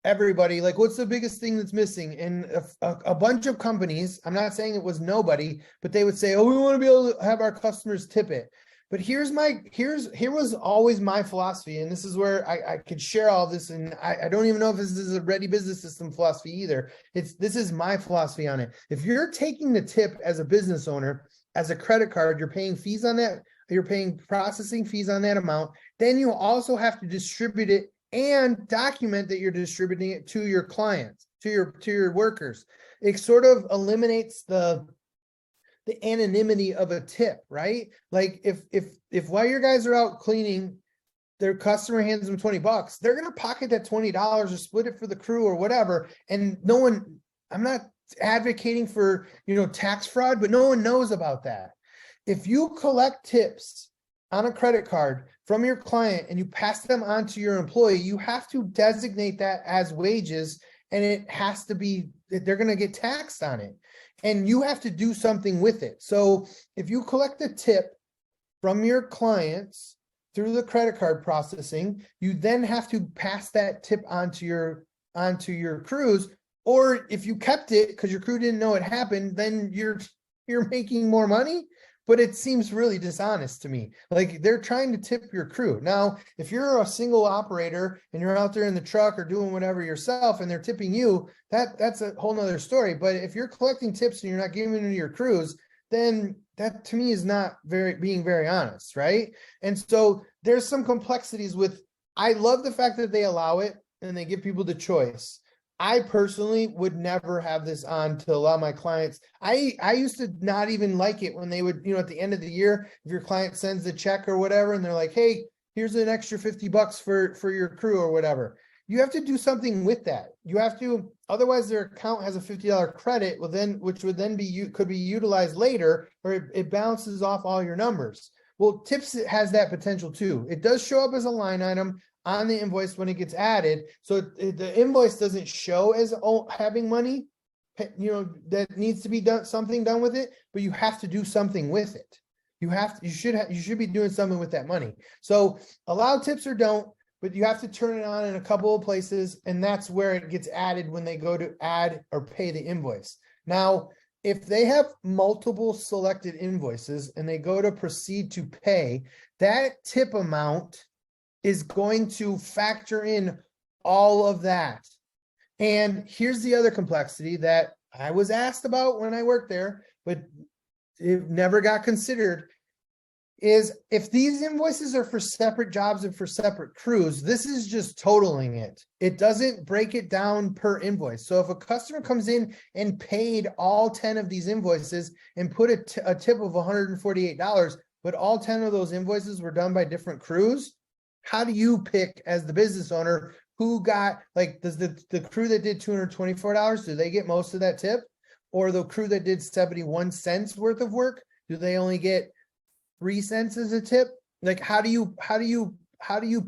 everybody, like, what's the biggest thing that's missing? And a bunch of companies, I'm not saying it was nobody, but they would say, oh, we want to be able to have our customers tip it. But here was always my philosophy, and this is where I could share all this, and I don't even know if this is a Ready Business System philosophy either. This is my philosophy on it. If you're taking the tip as a business owner, as a credit card, you're paying fees on that, you're paying processing fees on that amount, then you also have to distribute it and document that you're distributing it to your clients, to your workers. It sort of eliminates the anonymity of a tip, right? Like if while your guys are out cleaning, their customer hands them $20, they're gonna pocket that $20 or split it for the crew or whatever. And I'm not advocating for tax fraud, but no one knows about that. If you collect tips on a credit card from your client and you pass them on to your employee, you have to designate that as wages, and it has to be, they're going to get taxed on it, and you have to do something with it. So if you collect a tip from your clients through the credit card processing, you then have to pass that tip onto your crews. Or if you kept it because your crew didn't know it happened, then you're making more money. But it seems really dishonest to me. Like, they're trying to tip your crew. Now, if you're a single operator and you're out there in the truck or doing whatever yourself and they're tipping you, that's a whole nother story. But if you're collecting tips and you're not giving them to your crews, then that to me is not being very honest, right? And so there's some complexities I love the fact that they allow it and they give people the choice. I personally would never have this on to allow my clients. I used to not even like it when they would, at the end of the year, if your client sends the check or whatever, and they're like, hey, here's an extra $50 for your crew or whatever. You have to do something with that. You have to, otherwise their account has a $50 credit, which would then could be utilized later, or it balances off all your numbers. Well, tips has that potential too. It does show up as a line item on the invoice when it gets added. So the invoice doesn't show as having money, that needs to be something done with it, but you have to do something with it. You should be doing something with that money. So allow tips or don't, but you have to turn it on in a couple of places, and that's where it gets added when they go to add or pay the invoice. Now, if they have multiple selected invoices and they go to proceed to pay, that tip amount is going to factor in all of that. And here's the other complexity that I was asked about when I worked there, but it never got considered, is if these invoices are for separate jobs and for separate crews, this is just totaling it. It doesn't break it down per invoice. So if a customer comes in and paid all 10 of these invoices and put a tip of $148, but all 10 of those invoices were done by different crews, how do you pick as the business owner who got, like, does the crew that did $224, do they get most of that tip? Or the crew that did 71 cents worth of work, do they only get 3 cents as a tip? Like, how do you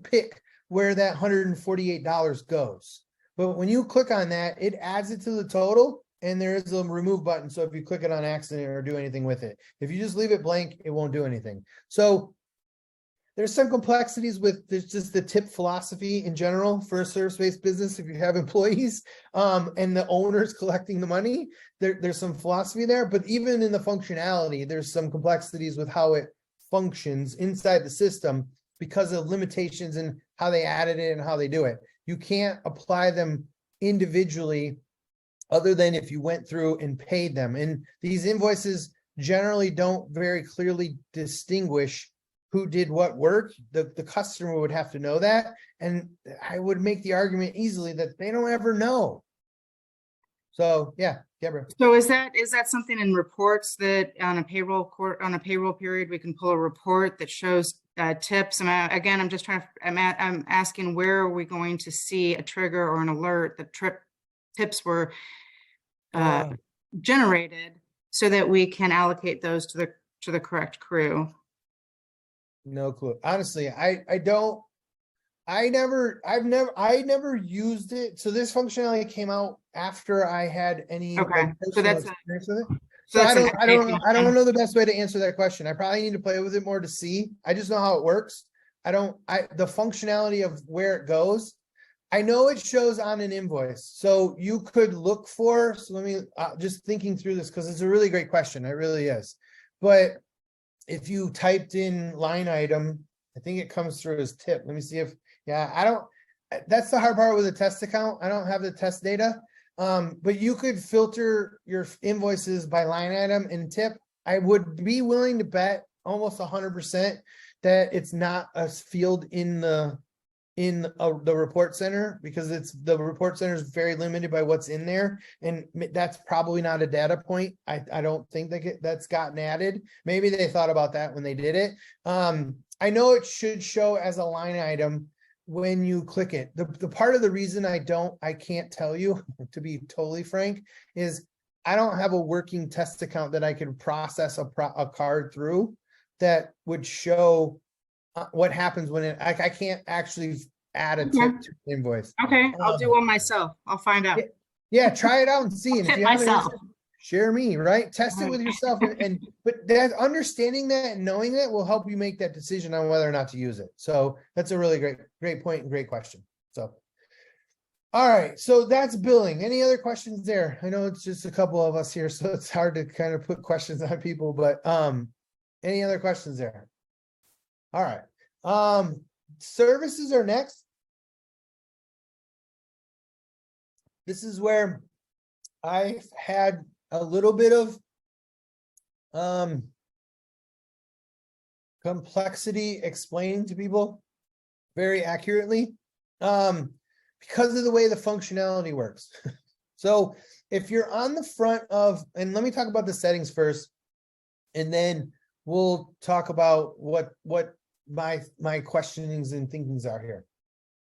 pick where that $148 goes? But when you click on that, it adds it to the total, and there is a remove button. So if you click it on accident or do anything with it, if you just leave it blank, it won't do anything. So there's some complexities with there's just the tip philosophy in general for a service-based business. If you have employees, and the owners collecting the money, there's some philosophy there, but even in the functionality, there's some complexities with how it functions inside the system because of limitations in how they added it and how they do it. You can't apply them individually other than if you went through and paid them. And these invoices generally don't very clearly distinguish who did what work. The customer would have to know that. And I would make the argument easily that they don't ever know. So yeah, Deborah. So is that something in reports that on a payroll period, we can pull a report that shows tips? And I'm just trying to, I'm asking, where are we going to see a trigger or an alert that tips were generated so that we can allocate those to the correct crew? No clue. Honestly, I never used it. So this functionality came out after I had any Okay. like, So personal that's experience with it. so So that's I don't know the best way to answer that question. I probably need to play with it more to see. I just know how it works. The functionality of where it goes. I know it shows on an invoice. So you could look for, so let me just thinking through this because it's a really great question. It really is. But if you typed in line item, I think it comes through as tip. Let me see if, yeah, that's the hard part with a test account. I don't have the test data. But you could filter your invoices by line item and tip. I would be willing to bet almost 100% that it's not a field in the report center, because the report center is very limited by what's in there. And that's probably not a data point. I don't think that's gotten added. Maybe they thought about that when they did it. I know it should show as a line item when you click it. The part of the reason I can't tell you, to be totally frank, is I don't have a working test account that I could process a card through that would show what happens when I can't actually add a tip to an invoice. Okay, I'll do one myself. I'll find out. Yeah, try it out and see. And if Tip you have an myself. answer, share me, right? Test it with yourself. But that understanding that and knowing that will help you make that decision on whether or not to use it. So that's a really great point and great question. So, all right. So that's billing. Any other questions there? I know it's just a couple of us here, so it's hard to kind of put questions on people, but any other questions there? All right. Services are next. This is where I've had a little bit of complexity explaining to people very accurately because of the way the functionality works. So if you're on the front of, and let me talk about the settings first, and then we'll talk about what my questionings and thinkings are here.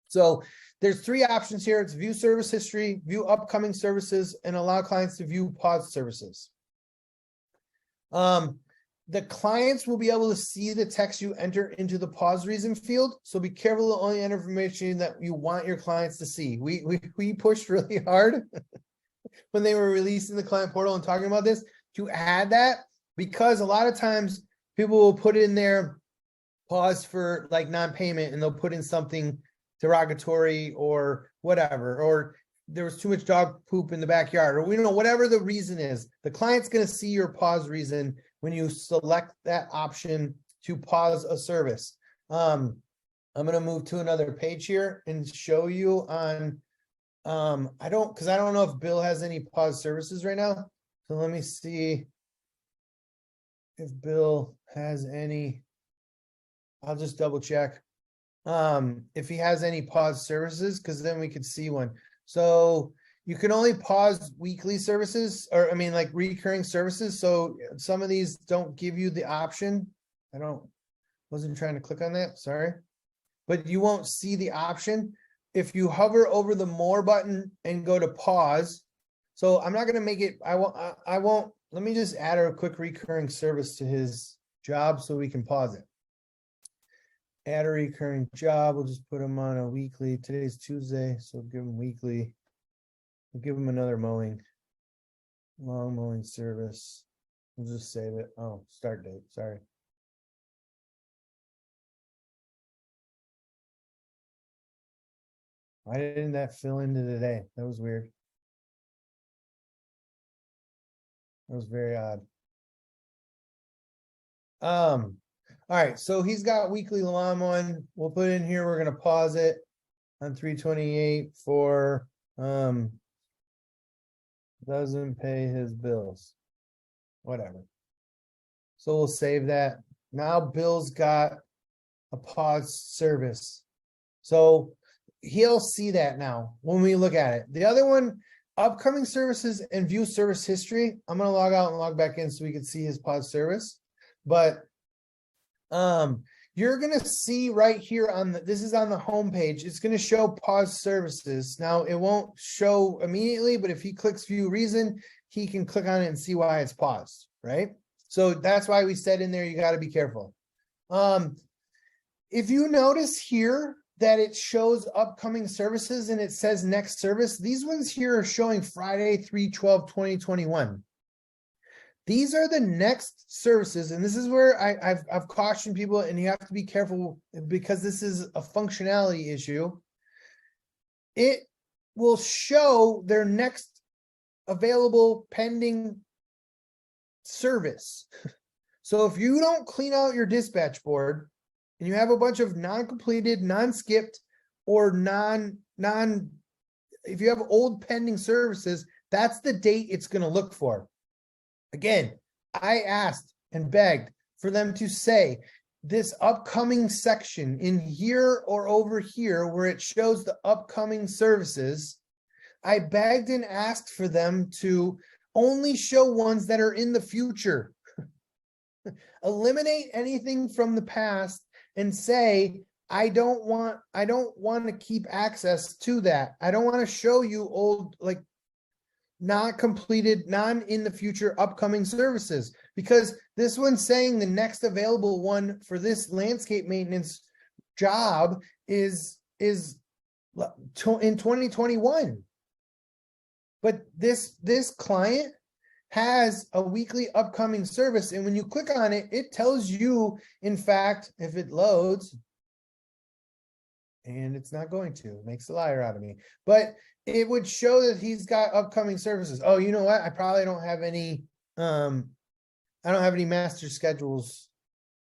So there's three options here. It's view service history, view upcoming services, and allow clients to view paused services. The clients will be able to see the text you enter into the pause reason field. So be careful to only enter information that you want your clients to see. We pushed really hard when they were releasing the client portal and talking about this to add that, because a lot of times people will put in their pause for like non-payment and they'll put in something derogatory or whatever, or there was too much dog poop in the backyard, or whatever the reason is. The client's going to see your pause reason when you select that option to pause a service. I'm going to move to another page here and show you on because I don't know if Bill has any pause services right now. So let me see if Bill has any. I'll just double check if he has any pause services, because then we could see one. So you can only pause weekly services, or I mean like recurring services. So some of these don't give you the option. Wasn't trying to click on that, sorry. But you won't see the option. If you hover over the more button and go to pause. So I'm not going to make it, I won't, let me just add a quick recurring service to his job so we can pause it. Add a recurring job. We'll just put him on a weekly. Today's Tuesday, so give him weekly. We'll give him another long mowing service. We'll just save it. Oh, start date. Sorry. Why didn't that fill into today? That was weird. That was very odd. All right, so he's got weekly lawn one. We'll put in here, we're gonna pause it on 328 for doesn't pay his bills. Whatever. So we'll save that. Now Bill's got a pause service. So he'll see that now when we look at it. The other one, upcoming services and view service history. I'm gonna log out and log back in so we can see his pause service. But you're gonna see right here on the, this is on the home page, it's gonna show pause services. Now it won't show immediately, but if he clicks view reason, he can click on it and see why it's paused, right? So that's why we said in there, you got to be careful. If you notice here that it shows upcoming services and it says next service, these ones here are showing Friday, 3/12/2021. These are the next services, and this is where I've cautioned people, and you have to be careful because this is a functionality issue. It will show their next available pending service. So if you don't clean out your dispatch board and you have a bunch of non-completed, non-skipped, or if you have old pending services, that's the date it's going to look for. Again, I asked and begged for them to say this upcoming section in here or over here where it shows the upcoming services. I begged and asked for them to only show ones that are in the future. Eliminate anything from the past and say, I don't want to keep access to that. I don't want to show you old, like, not completed, non in the future upcoming services, because this one's saying the next available one for this landscape maintenance job is in 2021. But this client has a weekly upcoming service, and when you click on it, it tells you, in fact, if it loads, and it's not going to, it makes a liar out of me, but it would show that he's got upcoming services. Oh, you know what? I probably don't have any, I don't have any master schedules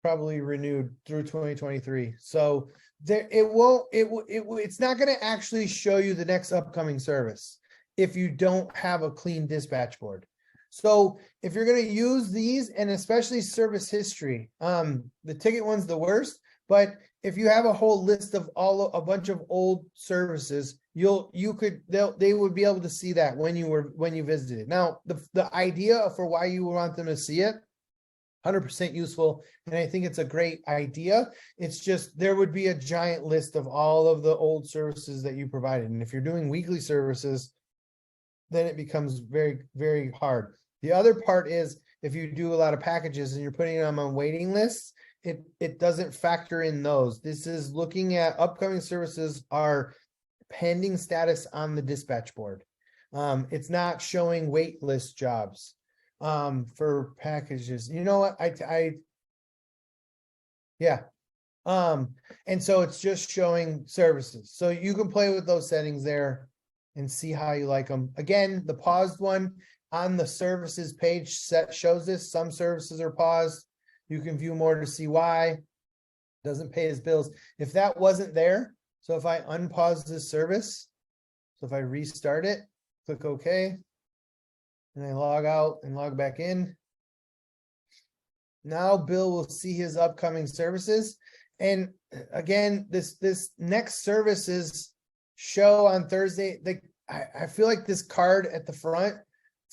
probably renewed through 2023. So there, it's not going to actually show you the next upcoming service if you don't have a clean dispatch board. So if you're going to use these, and especially service history, the ticket one's the worst, but if you have a whole list of a bunch of old services, they would be able to see that when you visited. Now, the idea for why you want them to see it, 100% useful, and I think it's a great idea. It's just there would be a giant list of all of the old services that you provided, and if you're doing weekly services, then it becomes very, very hard. The other part is if you do a lot of packages and you're putting them on waiting lists, it doesn't factor in those. This is looking at upcoming services are pending status on the dispatch board. It's not showing wait list jobs for packages. You know what? Yeah. And so it's just showing services. So you can play with those settings there and see how you like them. Again, the paused one on the services page shows this. Some services are paused. You can view more to see why. Doesn't pay his bills. If that wasn't there, so if I unpause this service, so if I restart it, click OK, and I log out and log back in, now Bill will see his upcoming services. And again, this next services show on Thursday. I feel like this card at the front,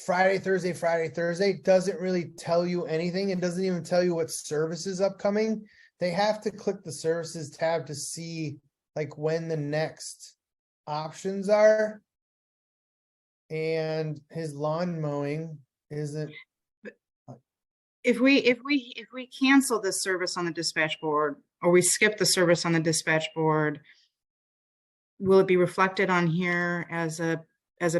Friday, Thursday, doesn't really tell you anything. It doesn't even tell you what service is upcoming. They have to click the services tab to see like when the next options are. And his lawn mowing isn't. If we cancel this service on the dispatch board, or we skip the service on the dispatch board, will it be reflected on here as a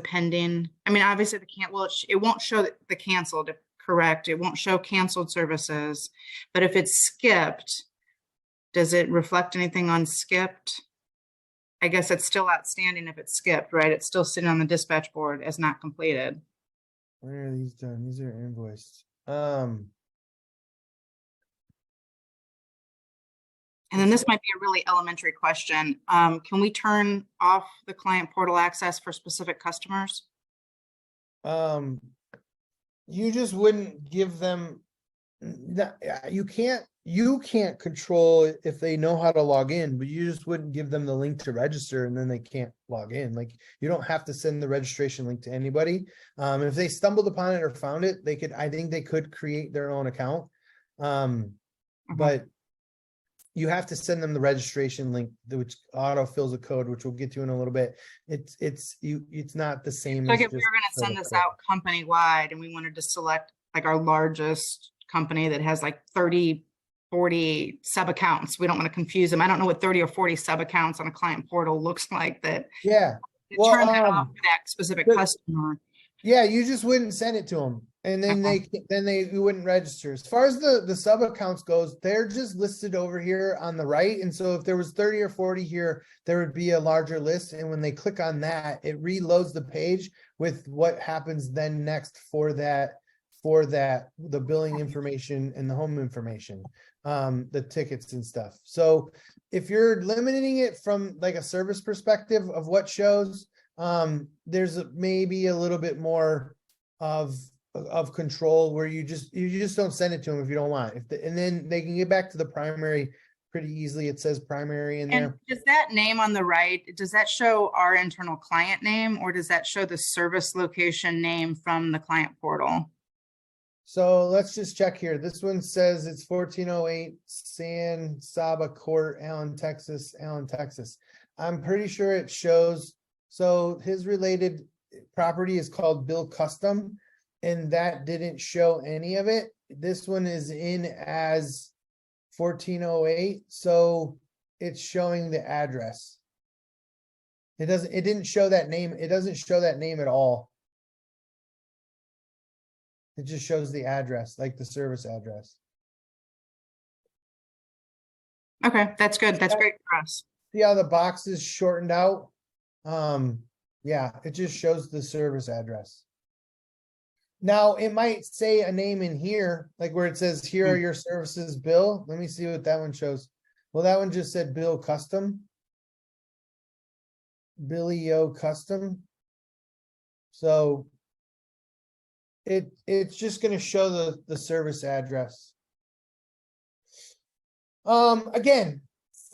pending? I mean, obviously it won't show the canceled, correct? It won't show canceled services, but if it's skipped, does it reflect anything on skipped? I guess it's still outstanding if it's skipped, right? It's still sitting on the dispatch board as not completed. Where are these done? These are invoiced. And then this might be a really elementary question. Can we turn off the client portal access for specific customers? You just wouldn't give them you can't control if they know how to log in, but you just wouldn't give them the link to register and then they can't log in. Like, you don't have to send the registration link to anybody. If they stumbled upon it or found it, I think they could create their own account. But you have to send them the registration link, which auto fills a code, which we'll get to in a little bit. It's not the same. Like as if we just were going to send this out company wide and we wanted to select like our largest company that has like 30, 40 sub accounts, we don't want to confuse them. I don't know what 30 or 40 sub accounts on a client portal looks like that. Yeah. Well, turn that off for that specific customer. Yeah, you just wouldn't send it to them, and then you wouldn't register. As far as the sub accounts goes, they're just listed over here on the right. And so if there was 30 or 40 here, there would be a larger list. And when they click on that, it reloads the page with what happens then next for the billing information and the home information, the tickets and stuff. So if you're limiting it from like a service perspective of what shows, there's maybe a little bit more of control where you just don't send it to them if you don't want. And then they can get back to the primary pretty easily. It says primary in there. Does that name on the right, does that show our internal client name, or does that show the service location name from the client portal? So let's just check here. This one says it's 1408 San Saba Court, Allen, Texas. I'm pretty sure it shows. So his related property is called Bill Custom, and that didn't show any of it. This one is in as 1408, so it's showing the address. It didn't show that name. It doesn't show that name at all. It just shows the address, like the service address. Okay, that's good. That's great for us. See how the box is shortened out? Yeah, it just shows the service address. Now it might say a name in here, like where it says, here are your services, Bill. Let me see what that one shows. Well, that one just said Bill Custom. Billy O Custom. So it's just going to show the service address. Again,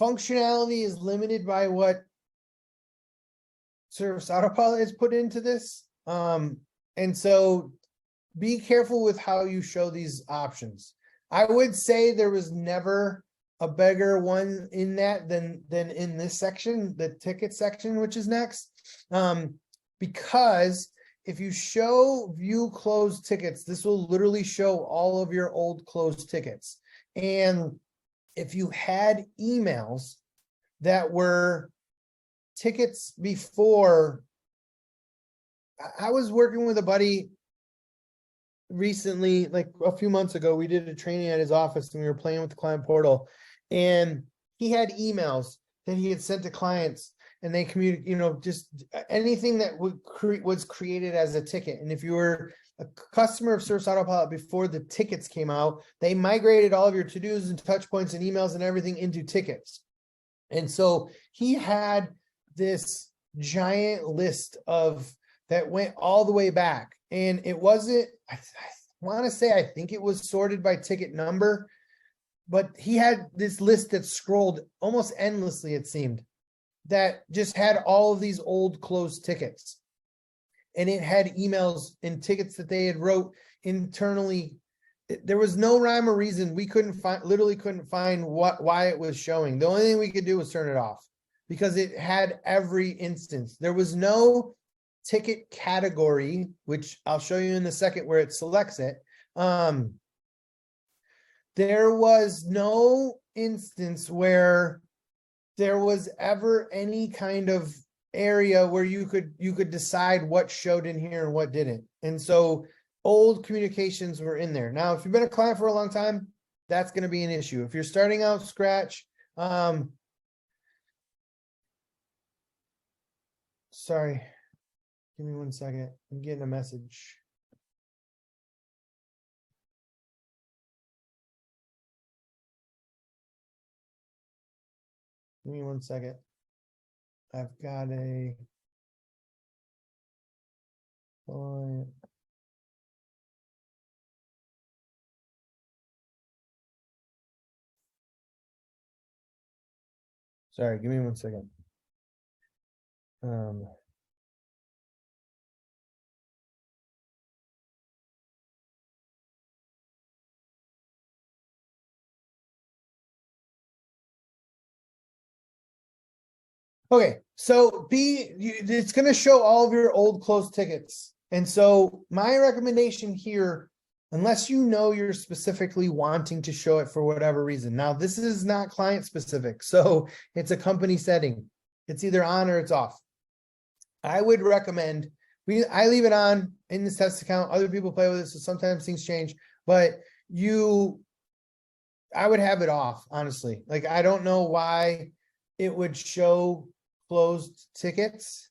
functionality is limited by what Service Autopilot is put into this. And so be careful with how you show these options. I would say there was never a bigger one in that than in this section, the ticket section, which is next. Because if you show view closed tickets, this will literally show all of your old closed tickets. And if you had emails that were tickets before, I was working with a buddy recently, like a few months ago, we did a training at his office and we were playing with the client portal, and he had emails that he had sent to clients, and they communicate, just anything that was created as a ticket. And if you were a customer of Service Autopilot before the tickets came out, they migrated all of your to-dos and touch points and emails and everything into tickets. And so he had this giant list that went all the way back. And it wasn't, I want to say, I think it was sorted by ticket number, but he had this list that scrolled almost endlessly, it seemed, that just had all of these old closed tickets. And it had emails and tickets that they had wrote internally. There was no rhyme or reason. We literally couldn't find why it was showing. The only thing we could do was turn it off, because it had every instance. There was no ticket category, which I'll show you in a second where it selects it. There was no instance where there was ever any kind of area where you could decide what showed in here and what didn't. And so old communications were in there. Now, if you've been a client for a long time, that's going to be an issue. If you're starting out scratch, sorry. Give me 1 second. I'm getting a message. Give me 1 second. I've got a client. Sorry, give me 1 second. Okay, so it's going to show all of your old closed tickets. And so my recommendation here, unless you know you're specifically wanting to show it for whatever reason. Now, this is not client specific, so it's a company setting. It's either on or it's off. I would recommend, I leave it on in this test account. Other people play with it, so sometimes things change, but I would have it off, honestly. Like, I don't know why it would show closed tickets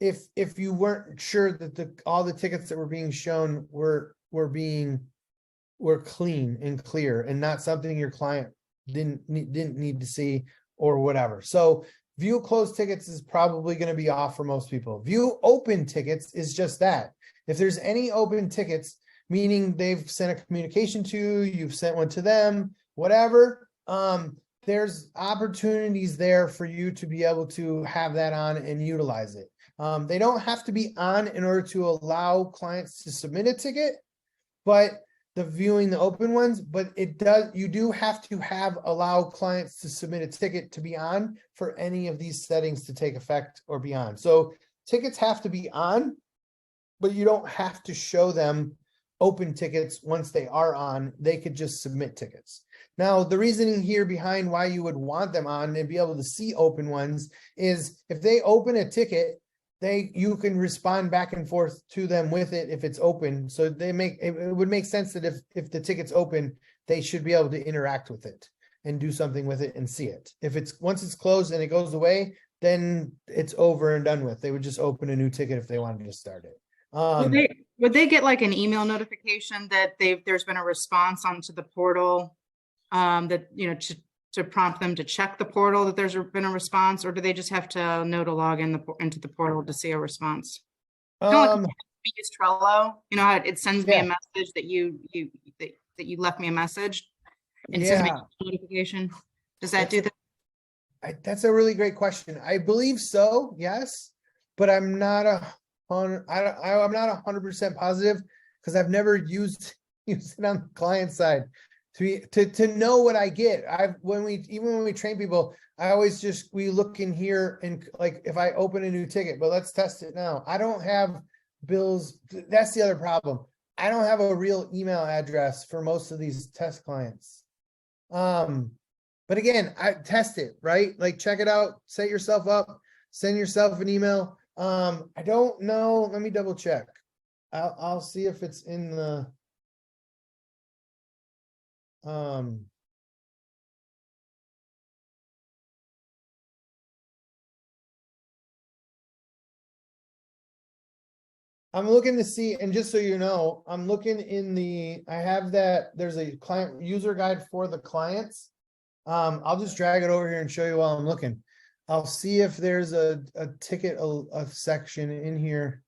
if you weren't sure that all the tickets that were being shown were clean and clear and not something your client didn't need to see or whatever. So view closed tickets is probably going to be off for most people. View open tickets is just that. If there's any open tickets, meaning they've sent a communication to you, you've sent one to them, whatever, there's opportunities there for you to be able to have that on and utilize it. They don't have to be on in order to allow clients to submit a ticket, but viewing the open ones, but you do have to allow clients to submit a ticket to be on for any of these settings to take effect or be on. So tickets have to be on, but you don't have to show them open tickets once they are on. They could just submit tickets. Now, the reasoning here behind why you would want them on and be able to see open ones is if they open a ticket, you can respond back and forth to them with it if it's open. So it would make sense that if the ticket's open, they should be able to interact with it and do something with it and see it. If once it's closed and it goes away, then it's over and done with. They would just open a new ticket if they wanted to start it. Would they get like an email notification that there's been a response onto the portal, that, to prompt them to check the portal that there's been a response, or do they just have to know to log into the portal to see a response? We use Trello, how it sends me a message that you left me a message and sends me a notification. Does that do that? That's a really great question. I believe so, yes, but I'm not 100% positive because I've never used it on the client side. To know what I get. When we train people, we look in here and like if I open a new ticket, but let's test it now. I don't have Bill's. That's the other problem. I don't have a real email address for most of these test clients. But again, I test it, right? Like check it out, set yourself up, send yourself an email. I don't know. Let me double check. I'll see if it's in the I'm looking to see, and just so you know, I'm looking I have that, there's a client user guide for the clients. I'll just drag it over here and show you while I'm looking. I'll see if there's a ticket, a section in here.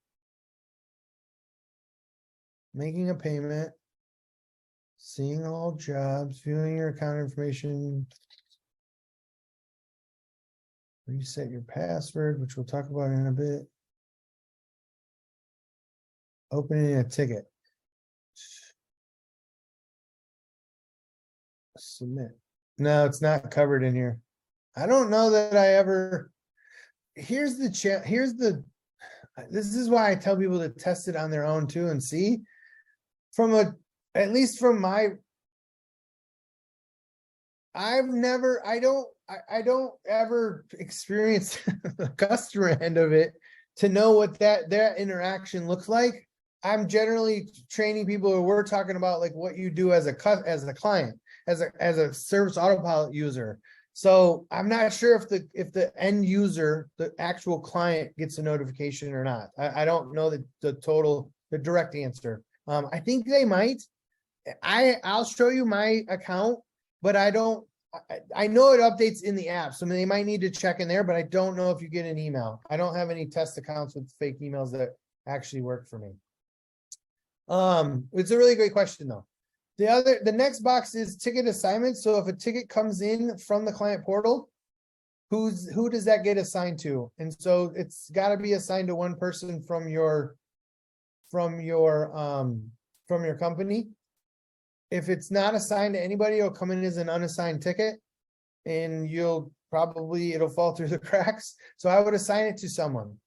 Making a payment. Seeing all jobs, viewing your account information, reset your password, which we'll talk about in a bit. Opening a ticket. Submit. No, it's not covered in here. I don't know that I ever. This is why I tell people to test it on their own too and see. At least from I don't ever experience the customer end of it to know what that interaction looks like. I'm generally training people, or we're talking about like what you do as a client, as a Service Autopilot user So I'm not sure if the end user, the actual client gets a notification or not. I don't know the direct answer. I think they might. I'll show you my account, but I know it updates in the app, so they might need to check in there, but I don't know if you get an email. I don't have any test accounts with fake emails that actually work for me. It's a really great question though. The next box is ticket assignments. So if a ticket comes in from the client portal, who does that get assigned to? And so it's got to be assigned to one person from your company. If it's not assigned to anybody, it'll come in as an unassigned ticket, and it'll fall through the cracks. So I would assign it to someone.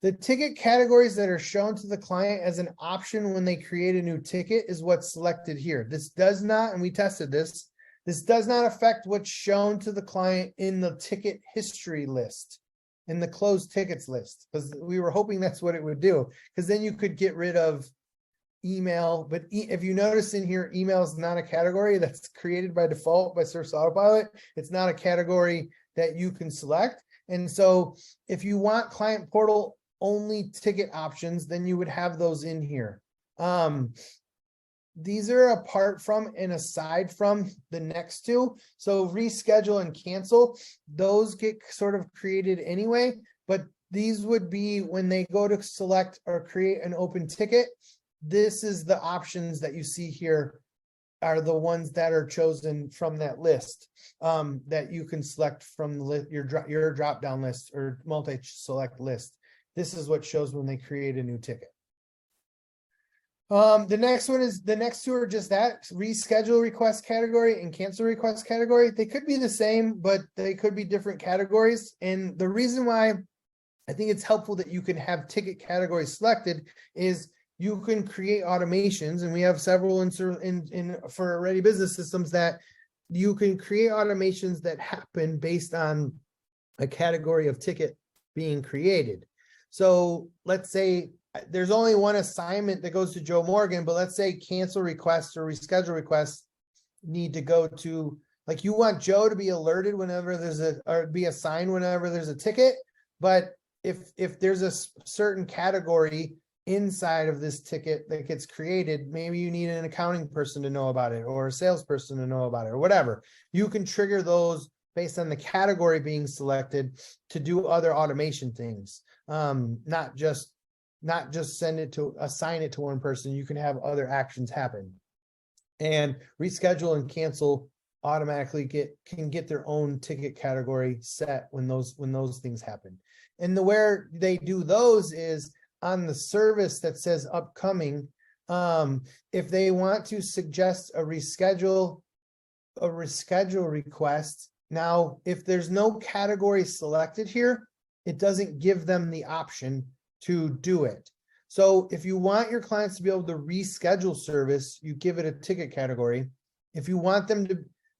The ticket categories that are shown to the client as an option when they create a new ticket is what's selected here. This does not, and we tested this, this does not affect what's shown to the client in the ticket history list, in the closed tickets list, because we were hoping that's what it would do, because then you could get rid of email. But if you notice in here, email is not a category that's created by default by Service Autopilot. It's not a category that you can select. And so if you want client portal only ticket options, then you would have those in here. These are apart from and aside from the next two. So reschedule and cancel, those get sort of created anyway, but these would be when they go to select or create an open ticket. This is the options that you see here are the ones that are chosen from that list, that you can select from the your drop down list or multi-select list. This is what shows when they create a new ticket. The next two are just that reschedule request category and cancel request category. They could be the same, but they could be different categories. And the reason why I think it's helpful that you can have ticket categories selected is you can create automations, and we have several for Ready Business Systems that you can create automations that happen based on a category of ticket being created. So let's say there's only one assignment that goes to Joe Morgan, but let's say cancel requests or reschedule requests need to go to, like, you want Joe to be alerted whenever or be assigned whenever there's a ticket. But if there's a certain category inside of this ticket that gets created, maybe you need an accounting person to know about it or a salesperson to know about it or whatever. You can trigger those based on the category being selected to do other automation things. Not just assign it to one person. You can have other actions happen. And reschedule and cancel automatically can get their own ticket category set when those things happen. And where they do those is on the service that says upcoming. If they want to suggest a reschedule request, now if there's no category selected here, it doesn't give them the option to do it. So if you want your clients to be able to reschedule service, you give it a ticket category. If you want them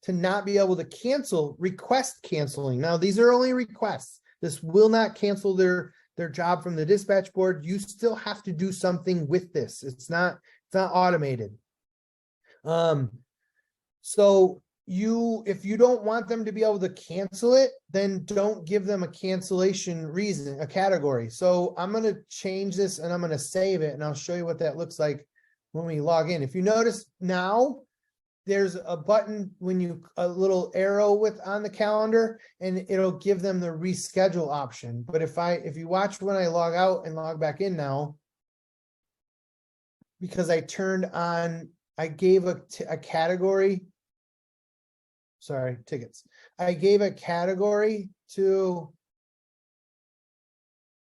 to not be able to cancel, request canceling. Now these are only requests. This will not cancel their job from the dispatch board. You still have to do something with this. It's not automated. So if you don't want them to be able to cancel it, then don't give them a cancellation reason, a category. So I'm going to change this and I'm going to save it, and I'll show you what that looks like when we log in. If you notice now, there's a button a little arrow on the calendar, and it'll give them the reschedule option. But if you watch when I log out and log back in now, because I gave a category. Sorry, tickets. I gave a category to,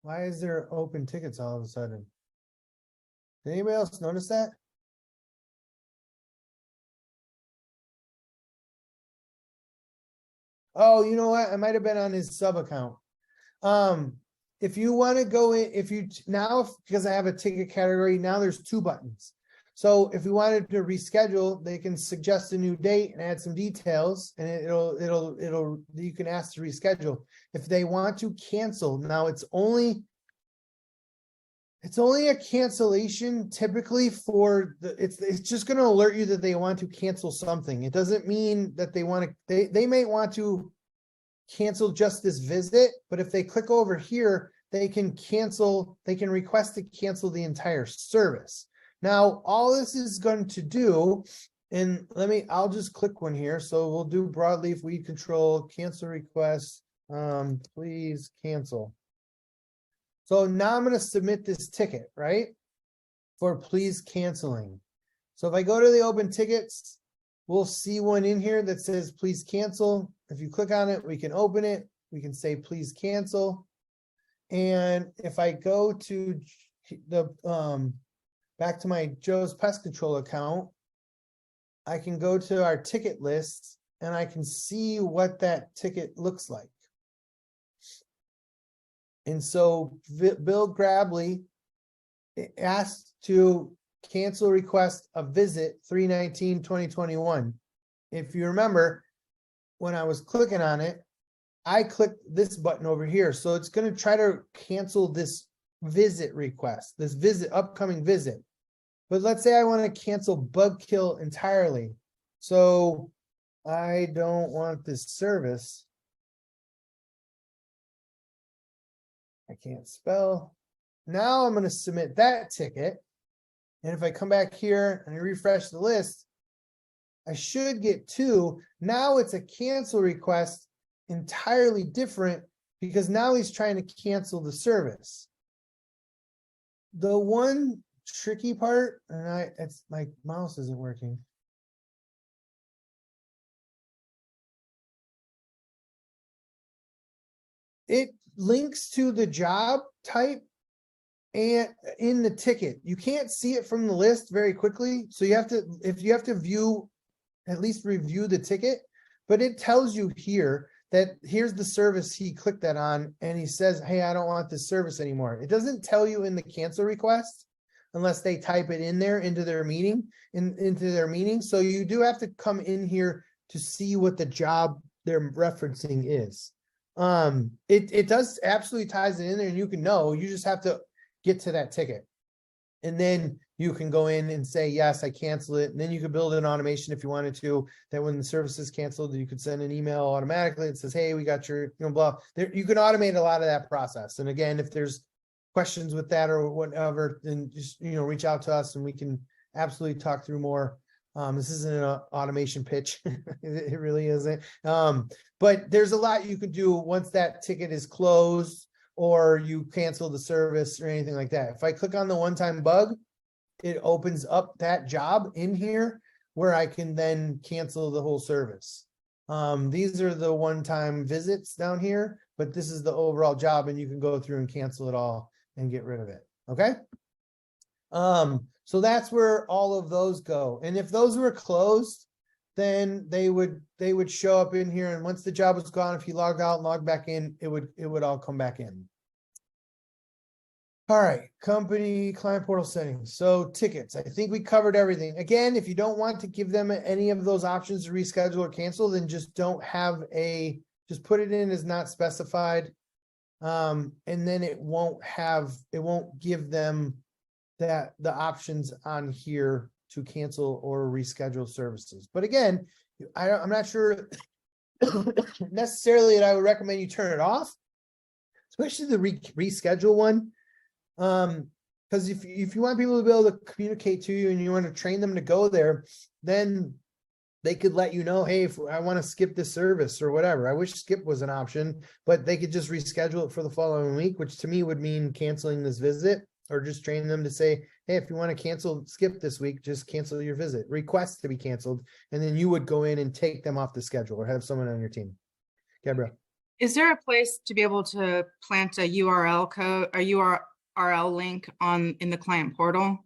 why is there open tickets all of a sudden? Did anybody else notice that? Oh, you know what? I might have been on his sub account. If you want to go in, because I have a ticket category, now there's two buttons. So if we wanted to reschedule, they can suggest a new date and add some details, and you can ask to reschedule. If they want to cancel, now it's only a cancellation typically it's just going to alert you that they want to cancel something. It doesn't mean that they may want to cancel just this visit, but if they click over here, they can request to cancel the entire service. Now, all this is going to do, and I'll just click one here. So we'll do broadleaf weed control, cancel request, please cancel. So now I'm going to submit this ticket, right? For please canceling. So if I go to the open tickets, we'll see one in here that says please cancel. If you click on it, we can open it. We can say please cancel. And if I go to the back to my Joe's Pest Control account, I can go to our ticket list and I can see what that ticket looks like. And so Bill Grabley asked to cancel request a visit 3/19/2021. If you remember, when I was clicking on it, I clicked this button over here. So it's going to try to cancel this visit request, this upcoming visit. But let's say I want to cancel bug kill entirely. So I don't want this service. I can't spell. Now I'm going to submit that ticket. And if I come back here and I refresh the list, I should get 2. Now it's a cancel request entirely different because now he's trying to cancel the service. The one tricky part, and it's my mouse isn't working. It links to the job type and in the ticket. You can't see it from the list very quickly. So you have to, if you have to view, at least review the ticket, but it tells you here that here's the service he clicked that on and he says, hey, I don't want this service anymore. It doesn't tell you in the cancel request unless they type it in there into their meeting, into their meeting. So you do have to come in here to see what the job they're referencing is. It does absolutely ties it in there and you can know, you just have to get to that ticket. And then you can go in and say, yes, I cancel it. And then you could build an automation if you wanted to, that when the service is canceled, you could send an email automatically. It says, hey, we got your, blah. There, you can automate a lot of that process. And again, if there's questions with that or whatever, then just, reach out to us and we can absolutely talk through more. This isn't an automation pitch. It really isn't. But there's a lot you could do once that ticket is closed or you cancel the service or anything like that. If I click on the one-time bug, it opens up that job in here where I can then cancel the whole service. These are the one-time visits down here, but this is the overall job and you can go through and cancel it all and get rid of it. Okay. So that's where all of those go. And if those were closed, then they would show up in here. And once the job was gone, if you logged out and logged back in, it would all come back in. All right, company client portal settings. So tickets, I think we covered everything. Again, if you don't want to give them any of those options to reschedule or cancel, then just just put it in as not specified. And then it won't give them the options on here to cancel or reschedule services. But again, I'm not sure necessarily that I would recommend you turn it off, especially the reschedule one. Because if you want people to be able to communicate to you and you want to train them to go there, then they could let you know, hey, if I want to skip this service or whatever. I wish skip was an option, but they could just reschedule it for the following week, which to me would mean canceling this visit, or just train them to say, hey, if you want to skip this week, just cancel your visit, request to be canceled. And then you would go in and take them off the schedule or have someone on your team. Gabrielle. Is there a place to be able to plant a URL code or URL link in the client portal?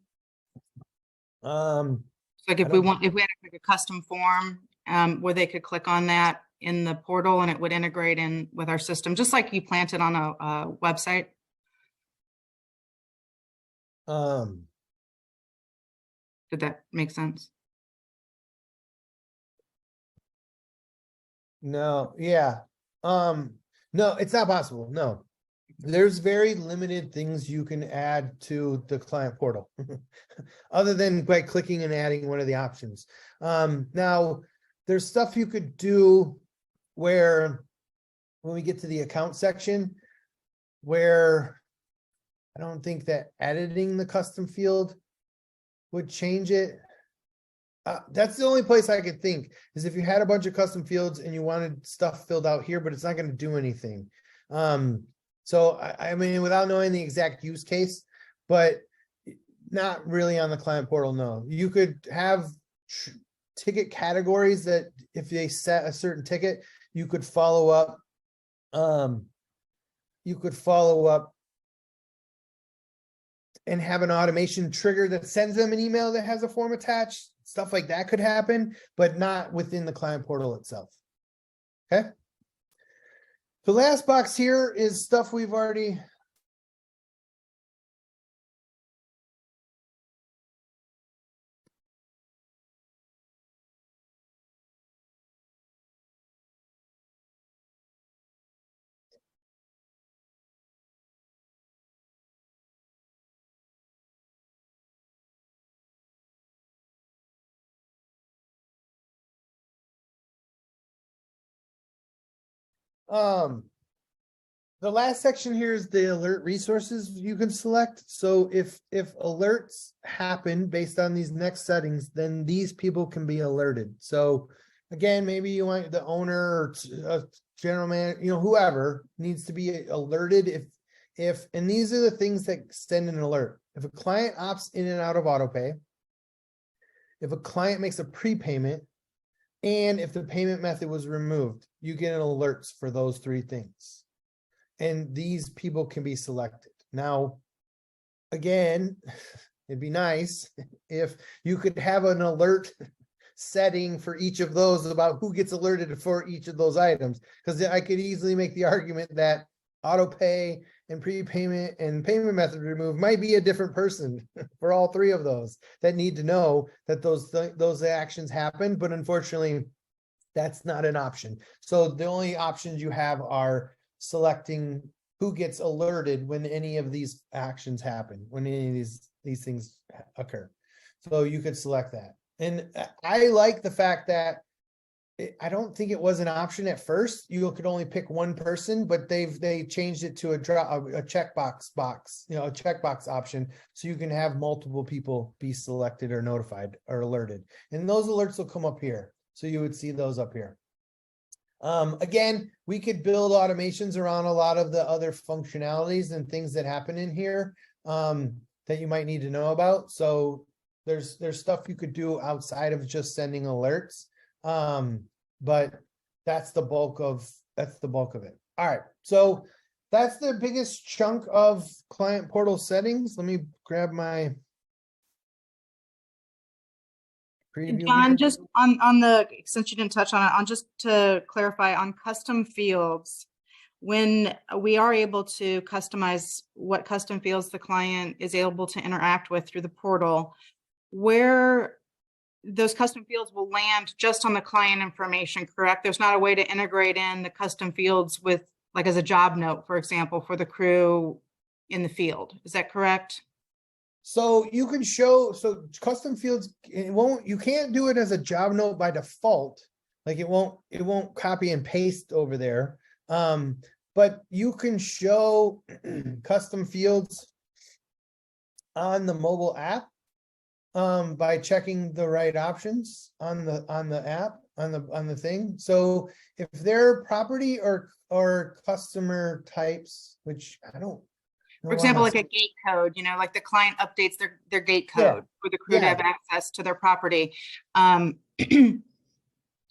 Like if we had like a custom form where they could click on that in the portal and it would integrate in with our system, just like you plant it on a website. Did that make sense? No, yeah. No, it's not possible. No, there's very limited things you can add to the client portal other than by clicking and adding one of the options. Now there's stuff you could do where when we get to the account section, where I don't think that editing the custom field would change it. That's the only place I could think is if you had a bunch of custom fields and you wanted stuff filled out here, but it's not going to do anything. So I mean, without knowing the exact use case, but not really on the client portal. No, you could have ticket categories that if they set a certain ticket, you could follow up. You could follow up and have an automation trigger that sends them an email that has a form attached. Stuff like that could happen, but not within the client portal itself. Okay. The last box here is stuff we've already. The last section here is the alert resources you can select. So if alerts happen based on these next settings, then these people can be alerted. So again, maybe you want the owner or a general manager, you know, whoever needs to be alerted and these are the things that send an alert. If a client opts in and out of autopay, if a client makes a prepayment, and if the payment method was removed, you get an alerts for those three things. And these people can be selected. Now, again, it'd be nice if you could have an alert setting for each of those about who gets alerted for each of those items. Because I could easily make the argument that auto pay and prepayment and payment method removed might be a different person for all three of those that need to know that those actions happen. But unfortunately, that's not an option. So the only options you have are selecting who gets alerted when any of these actions happen, when any of these things occur. So you could select that. And I like the fact that I don't think it was an option at first. You could only pick one person, but they changed it to a checkbox box, you know, a checkbox option. So you can have multiple people be selected or notified or alerted. And those alerts will come up here. So you would see those up here. Again, we could build automations around a lot of the other functionalities and things that happen in here that you might need to know about. So there's stuff you could do outside of just sending alerts. But that's the bulk of it. All right. So that's the biggest chunk of client portal settings. Let me grab my preview John, here. just on the, since you didn't touch on it, on just to clarify on custom fields, when we are able to customize what custom fields the client is able to interact with through the portal, where those custom fields will land just on the client information, correct? There's not a way to integrate in the custom fields with, like, as a job note, for example, for the crew in the field. Is that correct? So you can show, so custom fields, you can't do it as a job note by default. Like it won't copy and paste over there. But you can show custom fields on the mobile app by checking the right options on the app, on the thing. So if they're property or customer types, which I don't. For example, like a gate code, you know, like the client updates their gate code for the crew to have access to their property.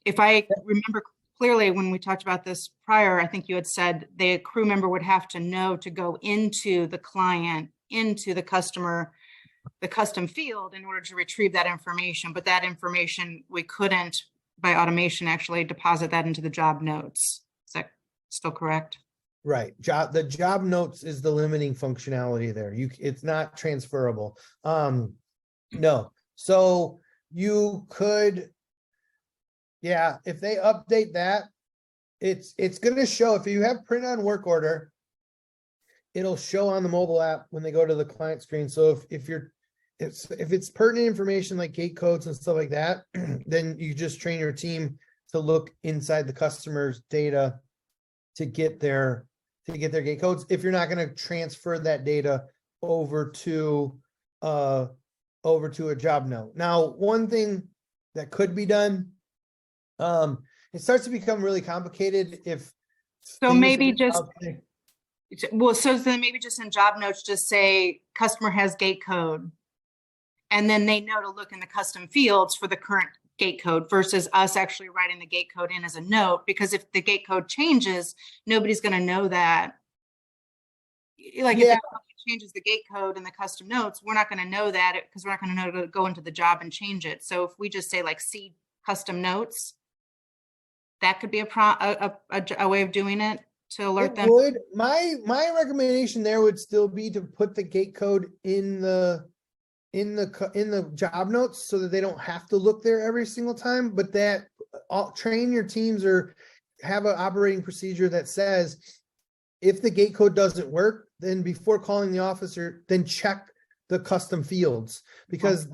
If I remember clearly, when we talked about this prior, I think you had said the crew member would have to know to go into the client, into the customer, the custom field in order to retrieve that information. But that information, we couldn't by automation actually deposit that into the job notes. Is that still correct? Right. The job notes is the limiting functionality there. It's not transferable. No. So you could, if they update that, it's going to show if you have print on work order, it'll show on the mobile app when they go to the client screen. So if it's pertinent information like gate codes and stuff like that, then you just train your team to look inside the customer's data to get their gate codes if you're not going to transfer that data over to a job note. Now, one thing that could be done, it starts to become really complicated if So things maybe are just, out there. well, so then maybe just in job notes, just say customer has gate code. And then they know to look in the custom fields for the current gate code versus us actually writing the gate code in as a note, because if the gate code changes, nobody's going to know that. Like if Yeah. the company changes the gate code in the custom notes, we're not going to know that because we're not going to know to go into the job and change it. So if we just say like see custom notes, that could be a way of doing it to alert It them. would. My recommendation there would still be to put the gate code in the job notes so that they don't have to look there every single time, but that train your teams or have an operating procedure that says if the gate code doesn't work, then before calling the officer, then check the custom fields, because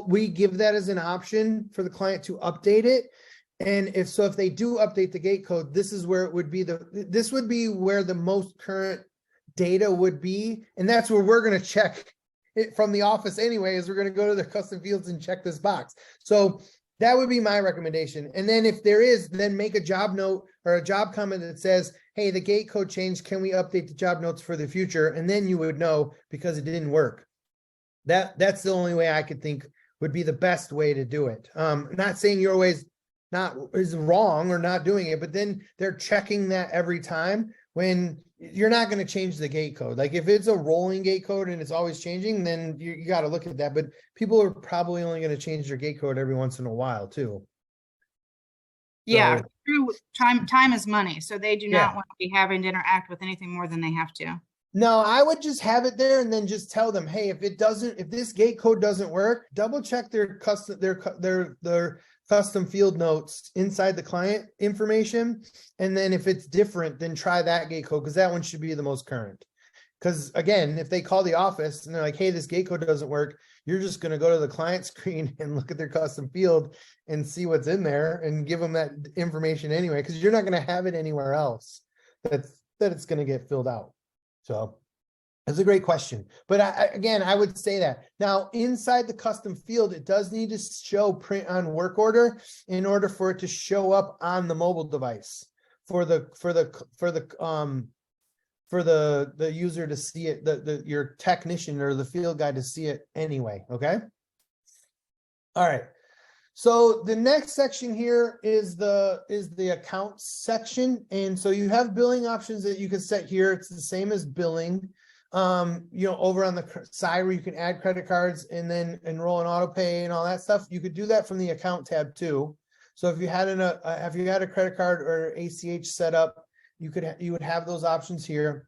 we give that as an option for the client to update it. And if they do update the gate code, this is where it would be this would be where the most current data would be. And that's where we're going to check it from the office anyway, is we're going to go to the custom fields and check this box. So that would be my recommendation. And then if there is, then make a job note or a job comment that says, hey, the gate code changed. Can we update the job notes for the future? And then you would know because it didn't work. That's the only way I could think would be the best way to do it. Not saying your way is wrong or not doing it, but then they're checking that every time when you're not going to change the gate code. Like if it's a rolling gate code and it's always changing, then you got to look at that. But people are probably only going to change their gate code every once in a while too. Yeah, So- true. Time is money. So they do not want to be having to interact with anything more than they have to. No, I would just have it there and then just tell them, hey, if this gate code doesn't work, double check their custom field notes inside the client information. And then if it's different, then try that gate code, because that one should be the most current. Because again, if they call the office and they're like, hey, this gate code doesn't work, you're just going to go to the client screen and look at their custom field and see what's in there and give them that information anyway, because you're not going to have it anywhere else that it's going to get filled out. So that's a great question. But I would say that now inside the custom field, it does need to show print on work order in order for it to show up on the mobile device for the user to see it, your technician or the field guy to see it anyway. Okay. All right. So the next section here is the accounts section. And so you have billing options that you can set here. It's the same as billing. Over on the side where you can add credit cards and then enroll in auto pay and all that stuff. You could do that from the account tab too. So if you had a credit card or ACH set up, you would have those options here.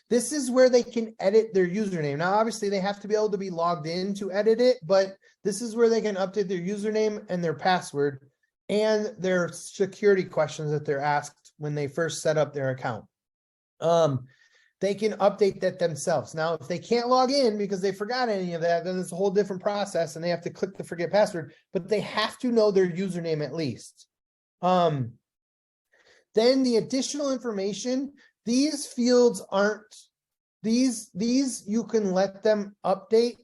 This is where they can edit their username. Now, obviously they have to be able to be logged in to edit it, but this is where they can update their username and their password and their security questions that they're asked when they first set up their account. They can update that themselves. Now, if they can't log in because they forgot any of that, then it's a whole different process and they have to click the forget password, but they have to know their username at least. Then the additional information, these fields aren't, these you can let them update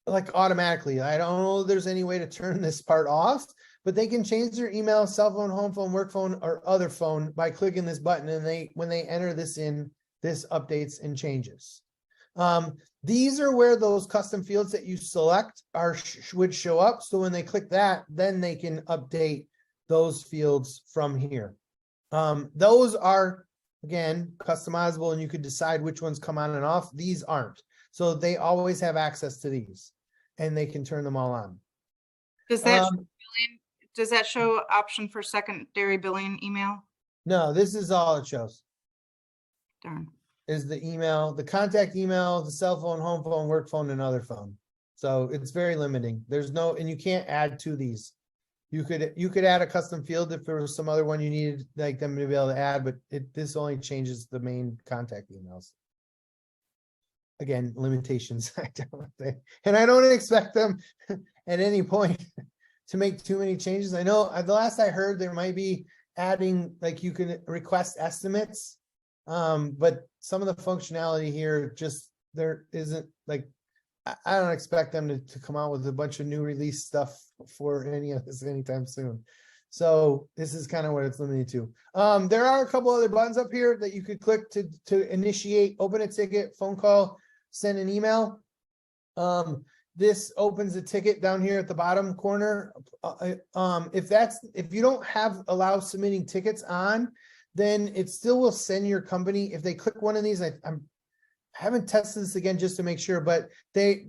like automatically. I don't know if there's any way to turn this part off, but they can change their email, cell phone, home phone, work phone, or other phone by clicking this button. And when they enter this in, this updates and changes. These are where those custom fields that you select would show up. So when they click that, then they can update those fields from here. Those are, again, customizable and you could decide which ones come on and off. These aren't. So they always have access to these and they can turn them all on. Does that show option for secondary billing email? No, this is all it shows. Darn. Is the email, the contact email, the cell phone, home phone, work phone, and other phone. So it's very limiting. And you can't add to these. You could add a custom field if there was some other one you needed like them to be able to add, but this only changes the main contact emails. Again, limitations. And I don't expect them at any point to make too many changes. I know the last I heard there might be adding, like you can request estimates. But some of the functionality here, just there isn't like, I don't expect them to come out with a bunch of new release stuff for any of this anytime soon. So this is kind of what it's limited to. There are a couple other buttons up here that you could click to initiate, open a ticket, phone call, send an email. This opens a ticket down here at the bottom corner. If you don't have allow submitting tickets on, then it still will send your company. If they click one of these, I haven't tested this again just to make sure, but they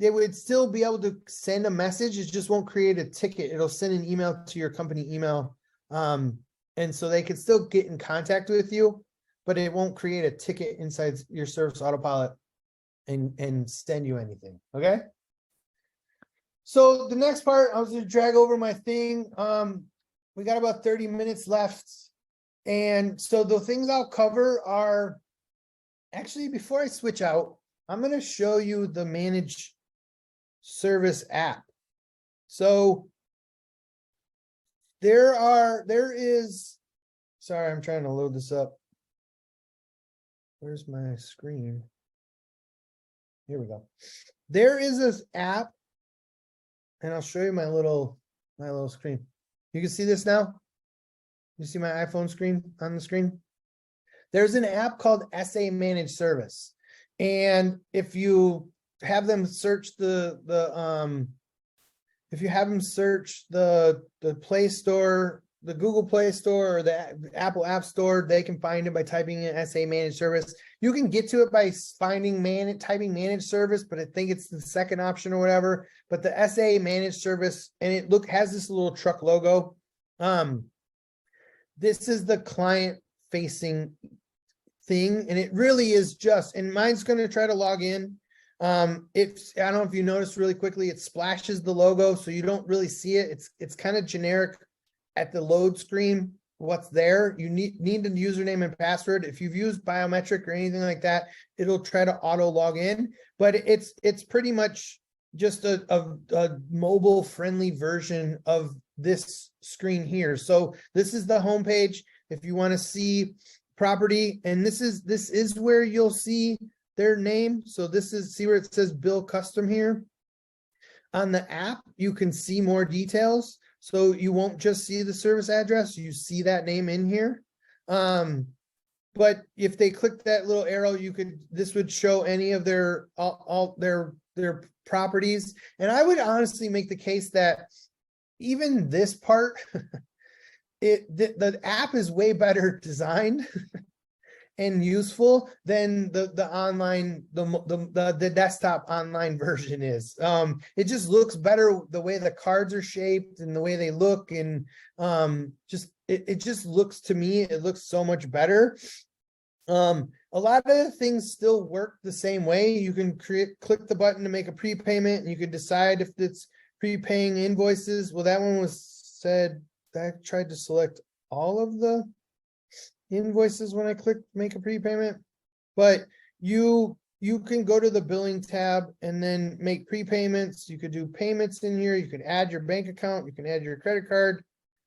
would still be able to send a message. It just won't create a ticket. It'll send an email to your company email. And so they can still get in contact with you, but it won't create a ticket inside your Service Autopilot and send you anything. Okay. So the next part, I was going to drag over my thing. We got about 30 minutes left. And so the things I'll cover are, actually, before I switch out, I'm going to show you the Manage Service app. So there is, sorry, I'm trying to load this up. Where's my screen? Here we go. There is this app, and I'll show you my little screen. You can see this now. You see my iPhone screen on the screen? There's an app called SA Managed Service. And if you have them search the Play Store, the Google Play Store, or the Apple App Store, they can find it by typing in SA Managed Service. You can get to it by typing Managed Service, but I think it's the second option or whatever. But the SA Managed Service, and it has this little truck logo. This is the client facing thing, and it really is just, and mine's going to try to log in. I don't know if you noticed really quickly, it splashes the logo, so you don't really see it. It's kind of generic at the load screen. What's there? You need a username and password. If you've used biometric or anything like that, it'll try to auto log in, but it's pretty much just a mobile friendly version of this screen here. So this is the home page. If you want to see property, and this is where you'll see their name. So see where it says Bill Custom here. On the app, you can see more details. So you won't just see the service address, you see that name in here. But if they click that little arrow, this would show any of their all their properties. And I would honestly make the case that even this part, the app is way better designed and useful than the online, the desktop online version is. It just looks better the way the cards are shaped and the way they look, and it just looks, to me, it looks so much better. A lot of the things still work the same way. You can click the button to make a prepayment, and you can decide if it's prepaying invoices. Well, that one said that I tried to select all of the invoices when I clicked make a prepayment, but you can go to the billing tab and then make prepayments. You could do payments in here. You could add your bank account. You can add your credit card.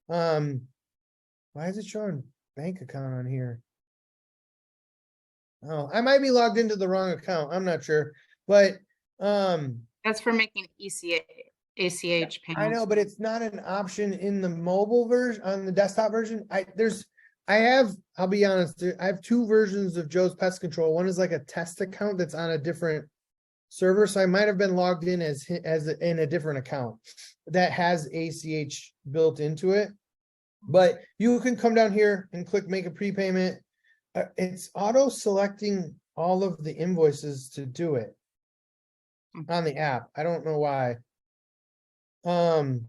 Why is it showing bank account on here? Oh, I might be logged into the wrong account. I'm not sure, but That's for making ACH payments. I know, but it's not an option in the mobile version, on the desktop version. I'll be honest, I have two versions of Joe's Pest Control. One is like a test account that's on a different server. So I might have been logged in in a different account that has ACH built into it. But you can come down here and click make a prepayment. It's auto selecting all of the invoices to do it on the app. I don't know why. I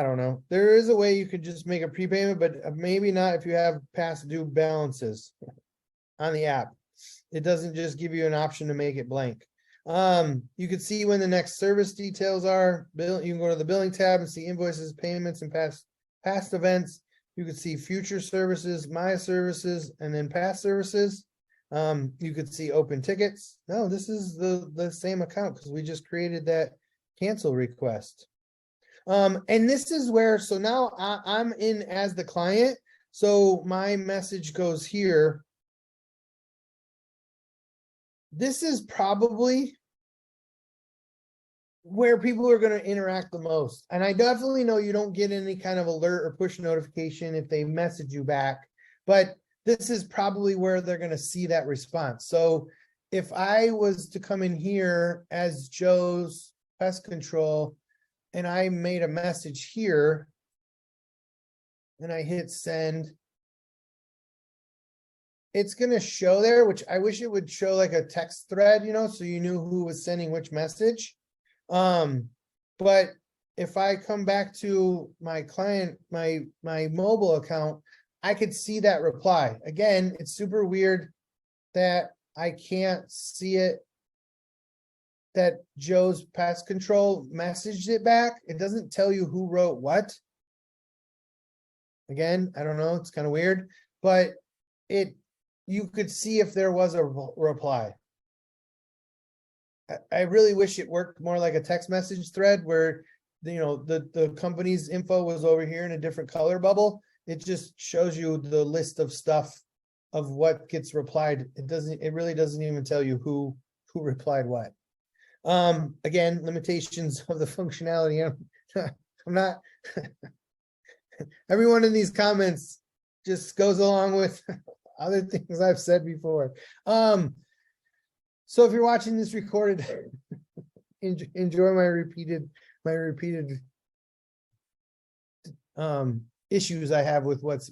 don't know. There is a way you could just make a prepayment, but maybe not if you have past due balances on the app. It doesn't just give you an option to make it blank. You can see when the next service details are. You can go to the billing tab and see invoices, payments, and past events. You can see future services, my services, and then past services. You could see open tickets. No, this is the same account because we just created that cancel request. And this is where, so now I'm in as the client. So my message goes here. This is probably where people are going to interact the most. And I definitely know you don't get any kind of alert or push notification if they message you back, but this is probably where they're going to see that response. So if I was to come in here as Joe's pest control and I made a message here and I hit send, it's going to show there, which I wish it would show like a text thread, you know, so you knew who was sending which message. But if I come back to my client, my mobile account, I could see that reply. Again, it's super weird that I can't see it, that Joe's pest control messaged it back. It doesn't tell you who wrote what. Again, I don't know, it's kind of weird, but you could see if there was a reply. I really wish it worked more like a text message thread where, you know, the company's info was over here in a different color bubble. It just shows you the list of stuff of what gets replied. It really doesn't even tell you who replied what. Again, limitations of the functionality. I'm not everyone in these comments just goes along with other things I've said before. So if you're watching this recorded, enjoy my repeated issues I have with what's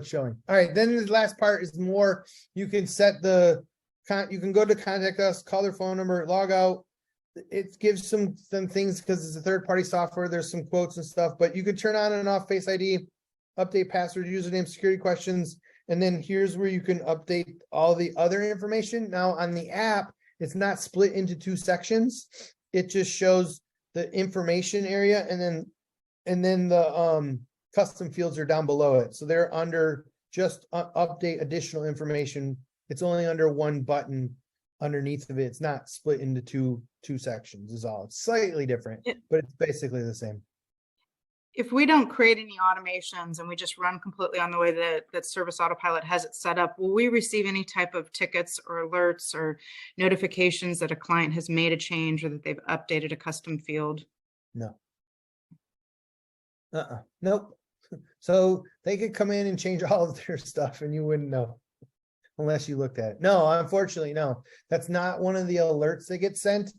showing. All right, then the last part is more, you can set you can go to contact us, call their phone number, log out. It gives some things because it's a third-party software. There's some quotes and stuff, but you can turn on and off Face ID, update password, username, security questions, and then here's where you can update all the other information. Now on the app, it's not split into two sections. It just shows the information area, and then the custom fields are down below it. So they're under just update additional information. It's only under one button underneath of it. It's not split into two sections is all. It's slightly different, but it's basically the same. If we don't create any automations and we just run completely on the way that Service Autopilot has it set up, will we receive any type of tickets or alerts or notifications that a client has made a change or that they've updated a custom field? No. Nope. So they could come in and change all of their stuff and you wouldn't know unless you looked at it. No, unfortunately, no. That's not one of the alerts that get sent.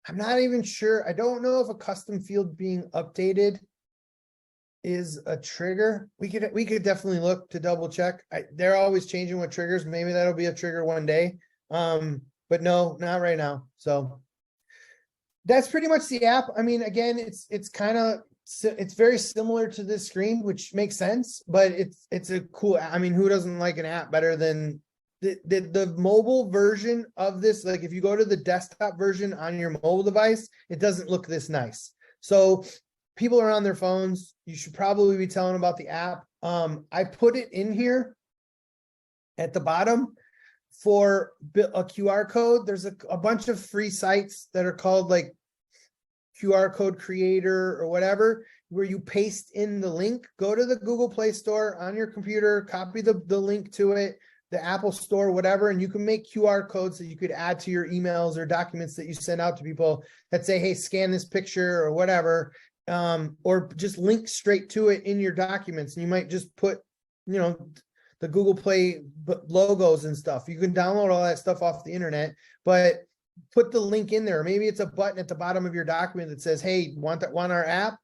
I'm not even sure. I don't know if a custom field being updated is a trigger. We could definitely look to double check. They're always changing what triggers. Maybe that'll be a trigger one day. But no, not right now. So that's pretty much the app. I mean, again, it's very similar to this screen, which makes sense, but it's a cool, I mean, who doesn't like an app better than the mobile version of this? Like if you go to the desktop version on your mobile device, it doesn't look this nice. So people are on their phones. You should probably be telling them about the app. I put it in here at the bottom for a QR code. There's a bunch of free sites that are called like QR code creator or whatever, where you paste in the link. Go to the Google Play Store on your computer, copy the link to it, the Apple Store, whatever, and you can make QR codes that you could add to your emails or documents that you send out to people that say, hey, scan this picture or whatever, or just link straight to it in your documents. And you might just put, you know, the Google Play logos and stuff. You can download all that stuff off the internet, but put the link in there. Maybe it's a button at the bottom of your document that says, hey, want our app?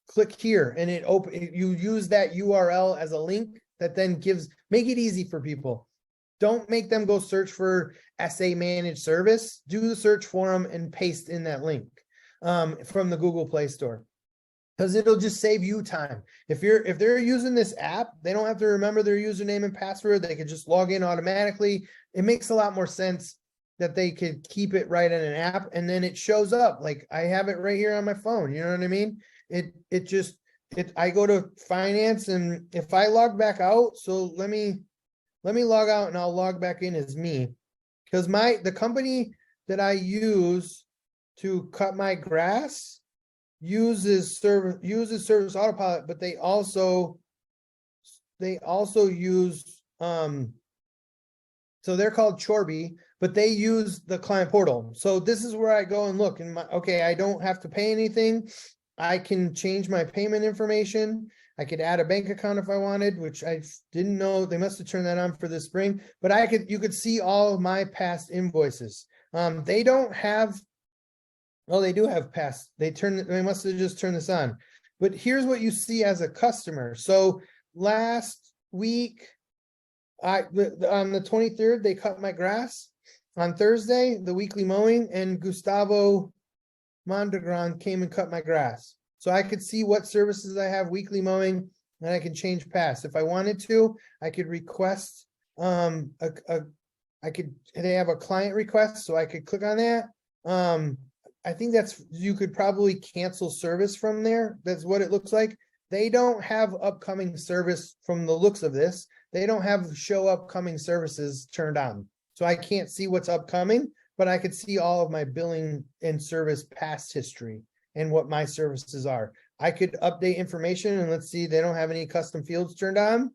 Click here, and you use that URL as a link that then make it easy for people. Don't make them go search for SA managed service. Do the search for them and paste in that link from the Google Play Store, because it'll just save you time. If they're using this app, they don't have to remember their username and password. They can just log in automatically. It makes a lot more sense that they could keep it right in an app, and then it shows up. Like I have it right here on my phone. You know what I mean? I go to finance, and if I log back out, so let me log out and I'll log back in as me, because the company that I use to cut my grass, uses Service Autopilot, but they also use, so they're called Chorby, but they use the client portal. So this is where I go and look and okay, I don't have to pay anything. I can change my payment information. I could add a bank account if I wanted, which I didn't know. They must have turned that on for this spring, but you could see all of my past invoices. They don't have, oh, they do have past. They must have just turned this on. But here's what you see as a customer. So last week, on the 23rd, they cut my grass. On Thursday, the weekly mowing, and Gustavo Mondragon came and cut my grass. So I could see what services I have, weekly mowing, and I can change past. If I wanted to, I could request they have a client request, so I could click on that. I think you could probably cancel service from there. That's what it looks like. They don't have upcoming service from the looks of this. They don't have show upcoming services turned on. So I can't see what's upcoming, but I could see all of my billing and service past history and what my services are. I could update information, and let's see, they don't have any custom fields turned on.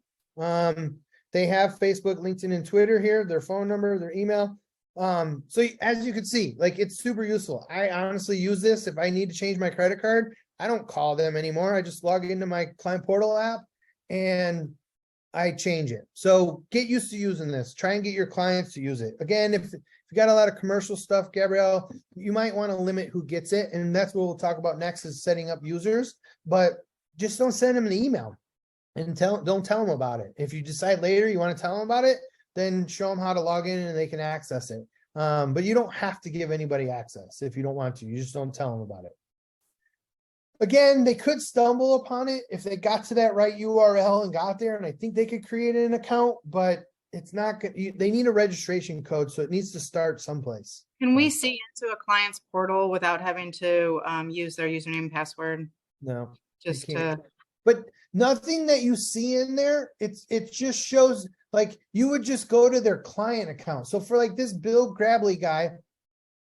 They have Facebook, LinkedIn, and Twitter here, their phone number, their email. So as you can see, like, it's super useful. I honestly use this if I need to change my credit card. I don't call them anymore. I just log into my client portal app and I change it. So get used to using this. Try and get your clients to use it. Again, if you got a lot of commercial stuff, Gabrielle, you might want to limit who gets it. And that's what we'll talk about next, is setting up users. But just don't send them an email and don't tell them about it. If you decide later you want to tell them about it, then show them how to log in and they can access it. But you don't have to give anybody access if you don't want to. You just don't tell them about it. Again, they could stumble upon it if they got to that right URL and got there, and I think they could create an account, but it's not good. They need a registration code, so it needs to start someplace. Can we see into a client's portal without having to use their username and password? No, Just you to, can't. But nothing that you see in there, it just shows, like, you would just go to their client account. So for like this Bill Grabley guy,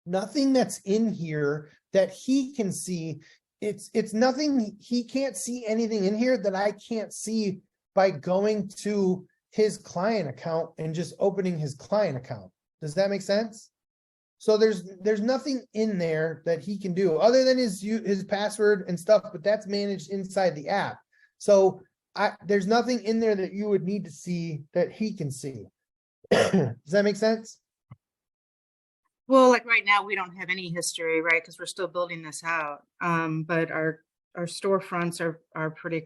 nothing that's in here that he can see. It's nothing. He can't see anything in here that I can't see by going to his client account and just opening his client account. Does that make sense? So there's nothing in there that he can do other than his password and stuff, but that's managed inside the app. So there's nothing in there that you would need to see that he can see. Does that make sense? well, like right now, we don't have any history, right? Because we're still building this out. But our storefronts are pretty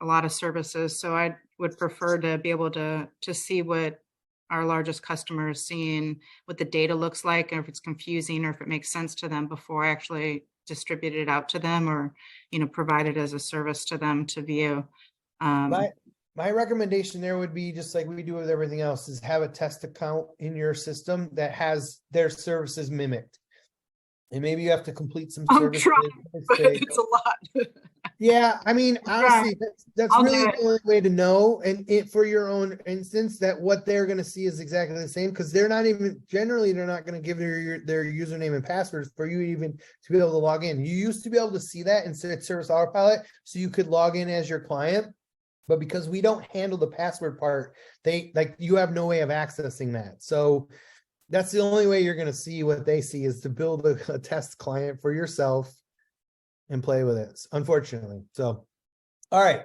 a lot of services. So I would prefer to be able to see what our largest customer is seeing, what the data looks like, and if it's confusing or if it makes sense to them before I actually distribute it out to them, or, provide it as a service to them to view. My recommendation there would be, just like we do with everything else, is have a test account in your system that has their services mimicked. And maybe you have to complete some I'm services. trying, but it's a lot. Yeah, I mean, honestly, that's I'll really do the only way to know, and for your own instance, that what they're going to see is exactly the same, because they're not going to give their username and passwords for you even to be able to log in. You used to be able to see that in Service Autopilot, so you could log in as your client. But because we don't handle the password part, you have no way of accessing that. So that's the only way you're going to see what they see, is to build a test client for yourself and play with it, unfortunately. So, all right.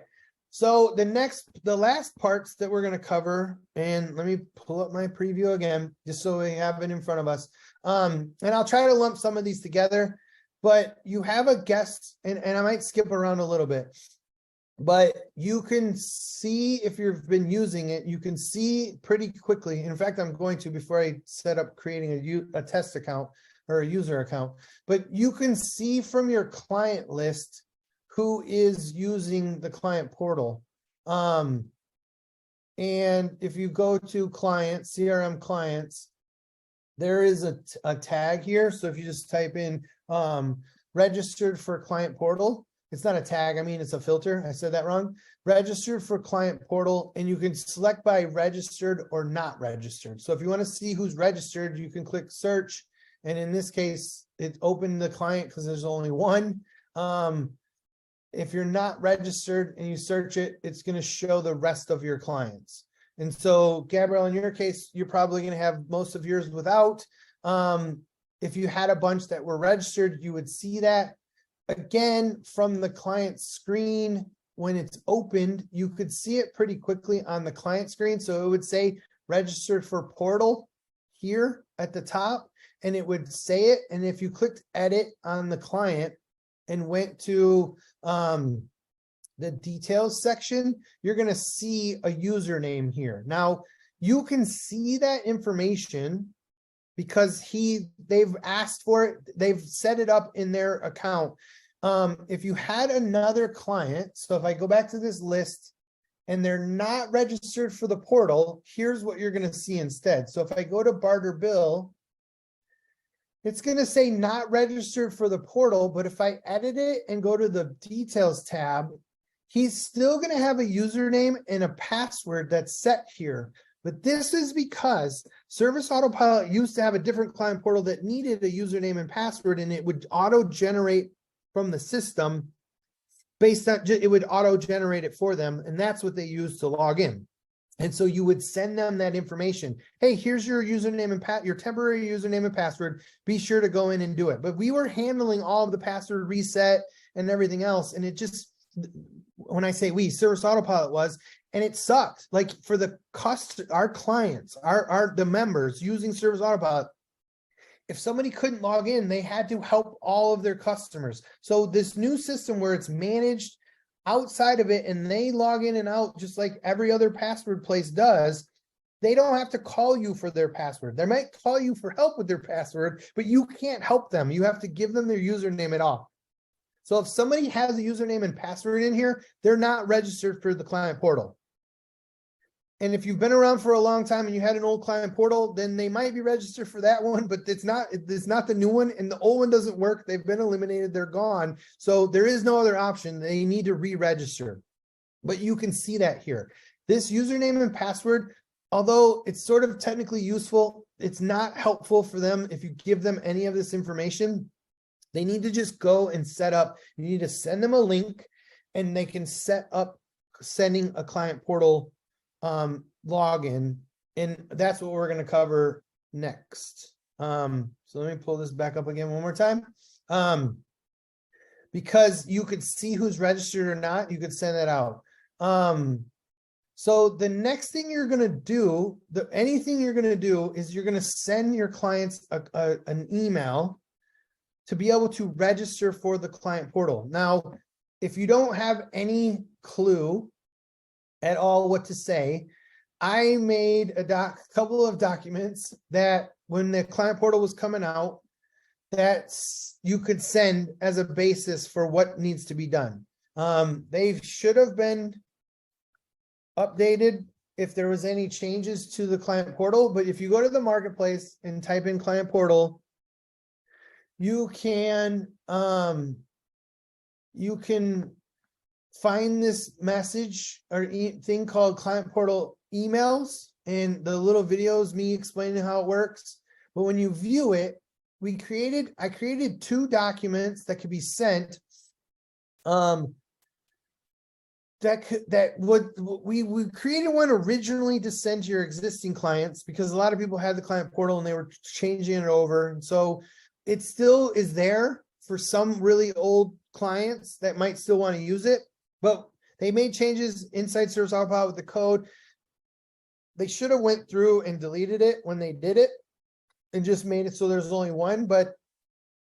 So the last parts that we're going to cover, and let me pull up my preview again, just so we have it in front of us. And I'll try to lump some of these together, but you have a guest, and I might skip around a little bit. But you can see, if you've been using it, you can see pretty quickly. In fact, I'm going to, before I set up creating a test account or a user account, but you can see from your client list who is using the client portal. And if you go to clients, CRM clients, there is a tag here. So if you just type in registered for client portal, it's not a tag, I mean, it's a filter. I said that wrong. Registered for client portal, and you can select by registered or not registered. So if you want to see who's registered, you can click search. And in this case, it opened the client because there's only one. If you're not registered and you search it, it's going to show the rest of your clients. And so, Gabrielle, in your case, you're probably going to have most of yours without. If you had a bunch that were registered, you would see that. Again, from the client screen, when it's opened, you could see it pretty quickly on the client screen. So it would say registered for portal here at the top, and it would say it. And if you clicked edit on the client and went to the details section, you're going to see a username here. Now, you can see that information because they've asked for it. They've set it up in their account. If you had another client, so if I go back to this list and they're not registered for the portal, here's what you're going to see instead. So if I go to Barter Bill, it's going to say not registered for the portal, but if I edit it and go to the details tab, he's still going to have a username and a password that's set here. But this is because Service Autopilot used to have a different client portal that needed a username and password, and it would auto-generate from the system based on, it would auto-generate it for them, and that's what they use to log in. And so you would send them that information. Hey, here's your username and your temporary username and password. Be sure to go in and do it. But we were handling all of the password reset and everything else, and it just, when I say we, Service Autopilot was, and it sucked. Like for our clients, the members using Service Autopilot, if somebody couldn't log in, they had to help all of their customers. So this new system where it's managed outside of it and they log in and out just like every other password place does, they don't have to call you for their password. They might call you for help with their password, but you can't help them. You have to give them their username at all. So if somebody has a username and password in here, they're not registered for the client portal. And if you've been around for a long time and you had an old client portal, then they might be registered for that one, but it's not the new one, and the old one doesn't work. They've been eliminated, they're gone. So there is no other option. They need to re-register. But you can see that here. This username and password, although it's sort of technically useful, it's not helpful for them if you give them any of this information. They need to just go and set up. You need to send them a link and they can set up sending a client portal login, and that's what we're going to cover next. So let me pull this back up again one more time. Because you could see who's registered or not, you could send that out. So the next thing you're going to do, anything you're going to do is you're going to send your clients an email to be able to register for the client portal. Now, if you don't have any clue at all what to say, I made a couple of documents that when the client portal was coming out, that you could send as a basis for what needs to be done. They should have been updated if there was any changes to the client portal, but if you go to the marketplace and type in client portal, you can find this message or thing called client portal emails, and the little videos me explaining how it works. But when you view it, I created 2 documents that could be sent. We created one originally to send to your existing clients because a lot of people had the client portal and they were changing it over. And so it still is there for some really old clients that might still want to use it, but they made changes inside Service Autopilot with the code. They should have went through and deleted it when they did it and just made it so there's only one, but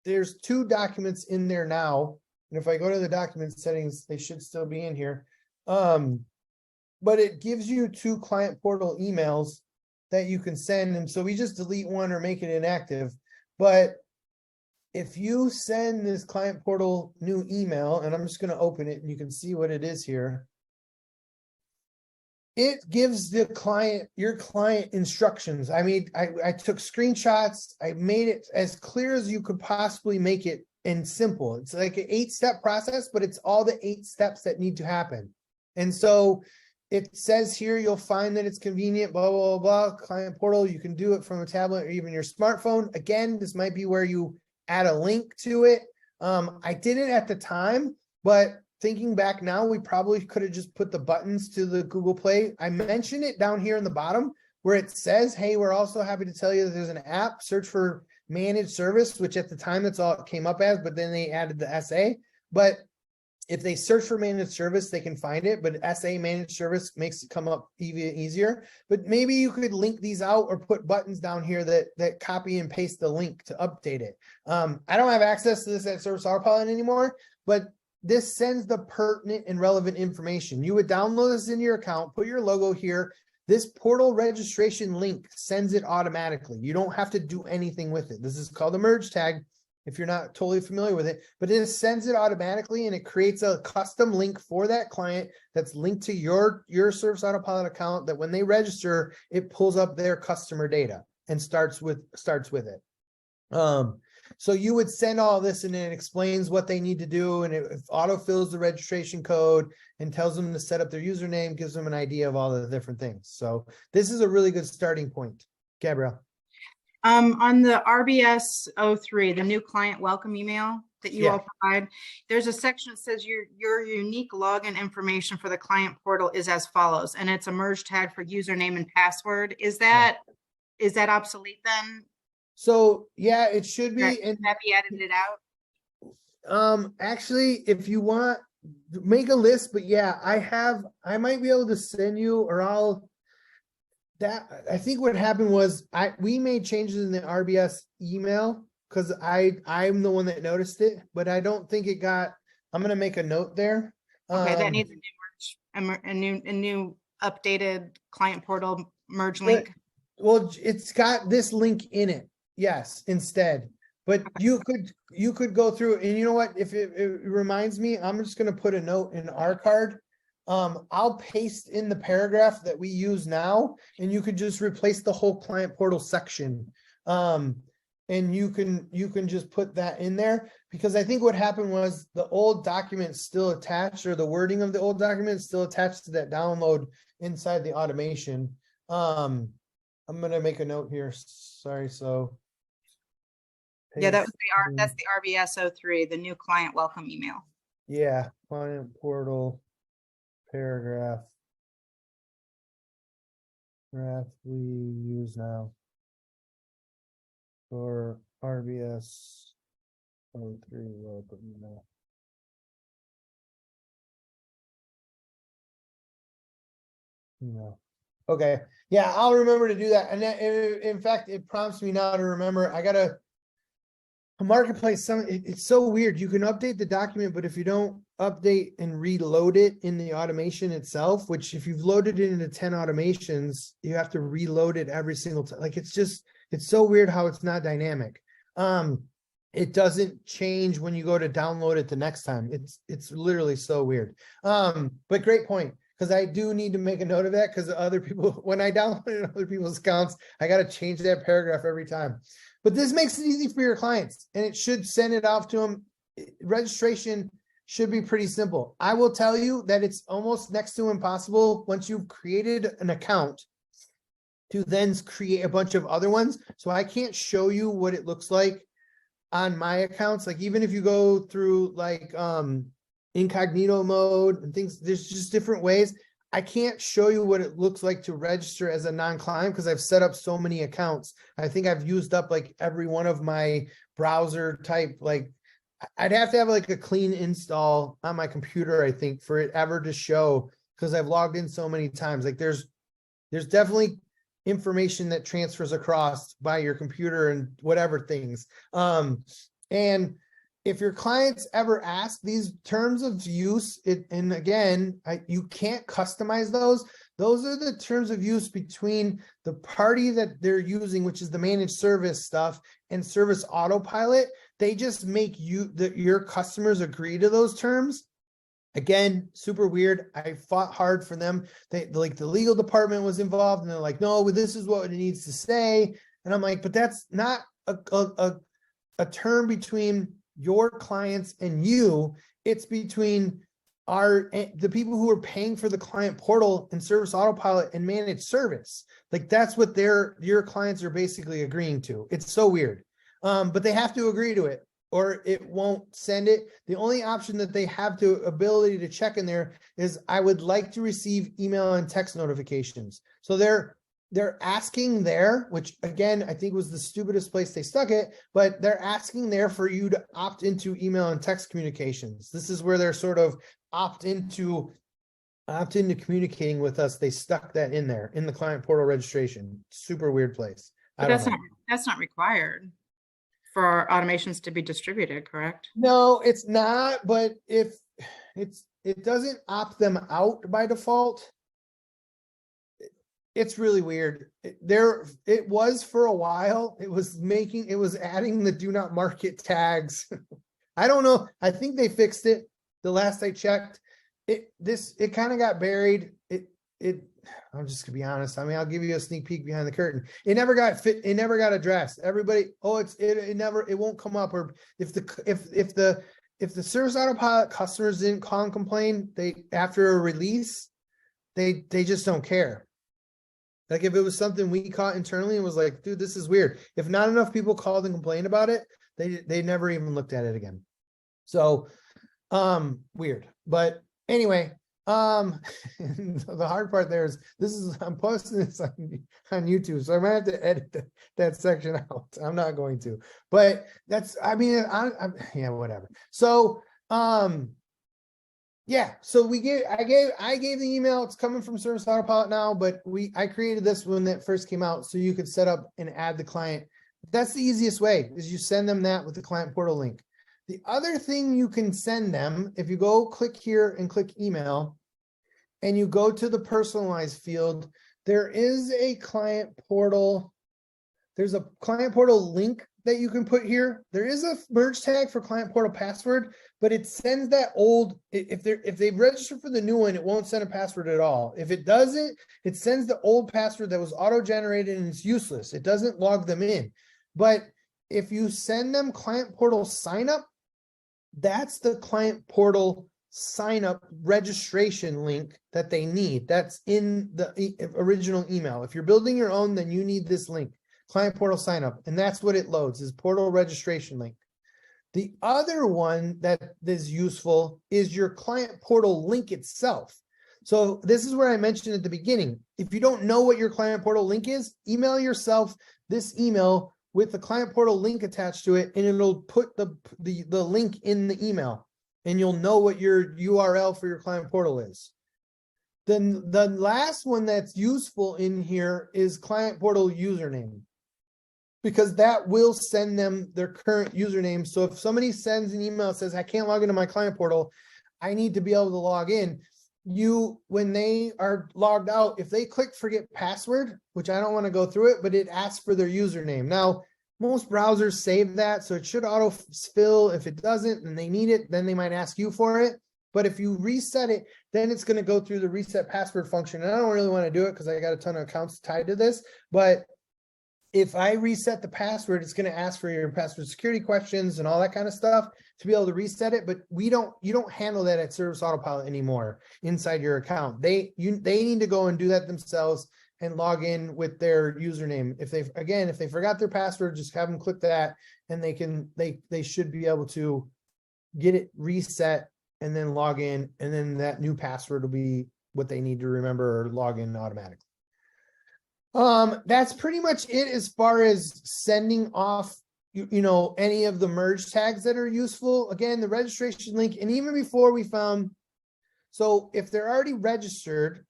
there's 2 documents in there now. And if I go to the document settings, they should still be in here. But it gives you 2 client portal emails that you can send. And so we just delete one or make it inactive. But if you send this client portal new email, and I'm just going to open it and you can see what it is here. It gives the client, your client, instructions. I mean, I took screenshots. I made it as clear as you could possibly make it and simple. It's like an 8-step process, but it's all the 8 steps that need to happen. And so it says here, you'll find that it's convenient, blah, blah, blah, blah, client portal. You can do it from a tablet or even your smartphone. Again, this might be where you add a link to it. I did it at the time, but thinking back now, we probably could have just put the buttons to the Google Play. I mentioned it down here in the bottom where it says, hey, we're also happy to tell you that there's an app, search for managed service, which at the time that's all it came up as, but then they added the SA. But if they search for managed service, they can find it, but SA managed service makes it come up even easier. But maybe you could link these out or put buttons down here that copy and paste the link to update it. I don't have access to this at Service Autopilot anymore, but this sends the pertinent and relevant information. You would download this into your account, put your logo here. This portal registration link sends it automatically. You don't have to do anything with it. This is called a merge tag if you're not totally familiar with it, but it sends it automatically and it creates a custom link for that client that's linked to your Service Autopilot account that when they register, it pulls up their customer data and starts with it. So you would send all this and it explains what they need to do, and it autofills the registration code and tells them to set up their username, gives them an idea of all the different things. So this is a really good starting point. Gabrielle. On the RBS 03, the new client welcome email that you all provide, there's a section that says your unique login information for the client portal is as follows, and it's a merge tag for username and password. Is that obsolete then? So yeah, it should be. And that be edited out? Actually, if you want, make a list, but yeah, I might be able to send you, or I think what happened was we made changes in the RBS email because I'm the one that noticed it, but I don't think it got, I'm going to make a note there. Okay, that needs a new updated client portal merge link. Well, it's got this link in it. Yes, instead, but you could go through, and you know what, if it reminds me, I'm just going to put a note in our card. I'll paste in the paragraph that we use now, and you could just replace the whole client portal section. And you can just put that in there, because I think what happened was the old document still attached, or the wording of the old document is still attached to that download inside the automation. I'm going to make a note here. Sorry. So yeah, that's the RBS 03, the new client welcome email. Yeah, client portal paragraph we use now for RBS 03 welcome email. No. Okay. Yeah, I'll remember to do that. And in fact, it prompts me now to remember. I gotta a marketplace. It's so weird. You can update the document, but if you don't update and reload it in the automation itself, which if you've loaded it into 10 automations, you have to reload it every single time. Like it's so weird how it's not dynamic. It doesn't change when you go to download it the next time. It's literally so weird. But great point. Because I do need to make a note of that, because other people, when I download it in other people's accounts, I got to change that paragraph every time. But this makes it easy for your clients, and it should send it off to them. Registration should be pretty simple. I will tell you that it's almost next to impossible once you've created an account to then create a bunch of other ones. So I can't show you what it looks like on my accounts. Like even if you go through like incognito mode and things, there's just different ways. I can't show you what it looks like to register as a non-client because I've set up so many accounts. I think I've used up like every one of my browser type. Like I'd have to have like a clean install on my computer, I think, for it ever to show, because I've logged in so many times. Like there's definitely information that transfers across by your computer and whatever things. And if your clients ever ask these terms of use, and again, you can't customize those. Those are the terms of use between the party that they're using, which is the managed service stuff, and Service Autopilot. They just make your customers agree to those terms. Again, super weird. I fought hard for them. Like the legal department was involved, and they're like, no, this is what it needs to say. And I'm like, but that's not a term between your clients and you. It's between the people who are paying for the client portal and Service Autopilot and managed service. Like that's what your clients are basically agreeing to. It's so weird. But they have to agree to it, or it won't send it. The only option that they have to ability to check in there is I would like to receive email and text notifications. So they're asking there, which again, I think was the stupidest place they stuck it, but they're asking there for you to opt into email and text communications. This is where they're sort of opt into communicating with us. They stuck that in there in the client portal registration. Super weird place. But that's not required for our automations to be distributed, correct? No, it's not, but if it doesn't opt them out by default, it's really weird. It was for a while. It was adding the do not market tags. I don't know. I think they fixed it the last I checked. It kind of got buried. I'm just gonna be honest. I mean, I'll give you a sneak peek behind the curtain. It never got addressed. Everybody, it won't come up. Or if the Service Autopilot customers didn't call and complain, after a release, they just don't care. Like if it was something we caught internally and was like, dude, this is weird. If not enough people called and complained about it, they never even looked at it again. So, weird. But anyway, the hard part there is I'm posting this on YouTube, so I might have to edit that section out. I'm not going to, but yeah, whatever. So, yeah, so I gave the email. It's coming from Service Autopilot now, but I created this when that first came out, so you could set up and add the client. That's the easiest way, is you send them that with the client portal link. The other thing you can send them, if you go click here and click email, and you go to the personalized field, there is a client portal. There's a client portal link that you can put here. There is a merge tag for client portal password, but it sends that old, if they've registered for the new one, it won't send a password at all. If it doesn't, it sends the old password that was auto-generated and it's useless. It doesn't log them in. But if you send them client portal sign up, that's the client portal sign up registration link that they need. That's in the original email. If you're building your own, then you need this link, client portal sign up. And that's what it loads, is portal registration link. The other one that is useful is your client portal link itself. So this is where I mentioned at the beginning, if you don't know what your client portal link is, email yourself this email with the client portal link attached to it, and it'll put the link in the email, and you'll know what your URL for your client portal is. Then the last one that's useful in here is client portal username, because that will send them their current username. So if somebody sends an email that says, I can't log into my client portal, I need to be able to log in. When they are logged out, if they click forget password, which I don't want to go through it, but it asks for their username. Now, most browsers save that, so it should auto-fill. If it doesn't and they need it, then they might ask you for it. But if you reset it, then it's going to go through the reset password function. And I don't really want to do it because I got a ton of accounts tied to this. But if I reset the password, it's going to ask for your password security questions and all that kind of stuff to be able to reset it. But you don't handle that at Service Autopilot anymore inside your account. They need to go and do that themselves and log in with their username. If they forgot their password, just have them click that, and they should be able to get it reset and then log in, and then that new password will be what they need to remember or log in automatically. That's pretty much it as far as sending off, any of the merge tags that are useful. Again, the registration link, and even before we found, so if they're already registered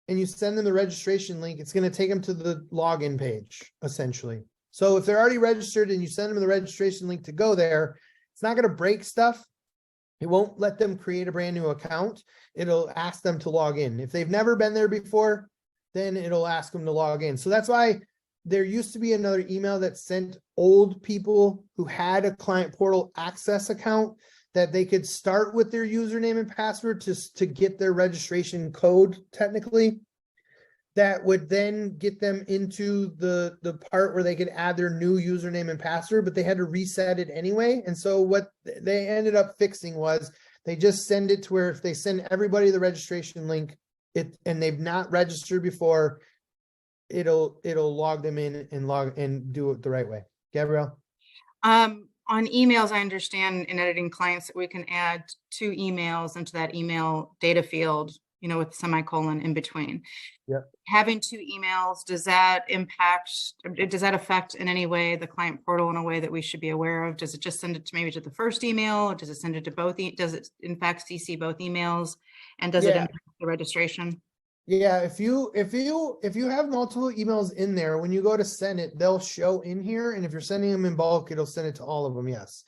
and you send them the registration link, it's going to take them to the login page, essentially. So if they're already registered and you send them the registration link to go there, it's not going to break stuff. It won't let them create a brand new account. It'll ask them to log in. If they've never been there before, then it'll ask them to log in. So that's why there used to be another email that sent old people who had a client portal access account that they could start with their username and password to get their registration code, technically. That would then get them into the part where they could add their new username and password, but they had to reset it anyway. And so what they ended up fixing was they just send it to where if they send everybody the registration link, and they've not registered before, it'll log them in and do it the right way. Gabrielle? on emails, I understand in editing clients that we can add 2 emails into that email data field, you know, with semicolon in between. Yep. Having 2 emails, does that affect in any way the client portal in a way that we should be aware of? Does it just send it to maybe to the first email? Does it send it to both? Does it in fact CC both emails? And does it Yeah. impact the registration? Yeah, if you have multiple emails in there, when you go to send it, they'll show in here. And if you're sending them in bulk, it'll send it to all of them. Yes.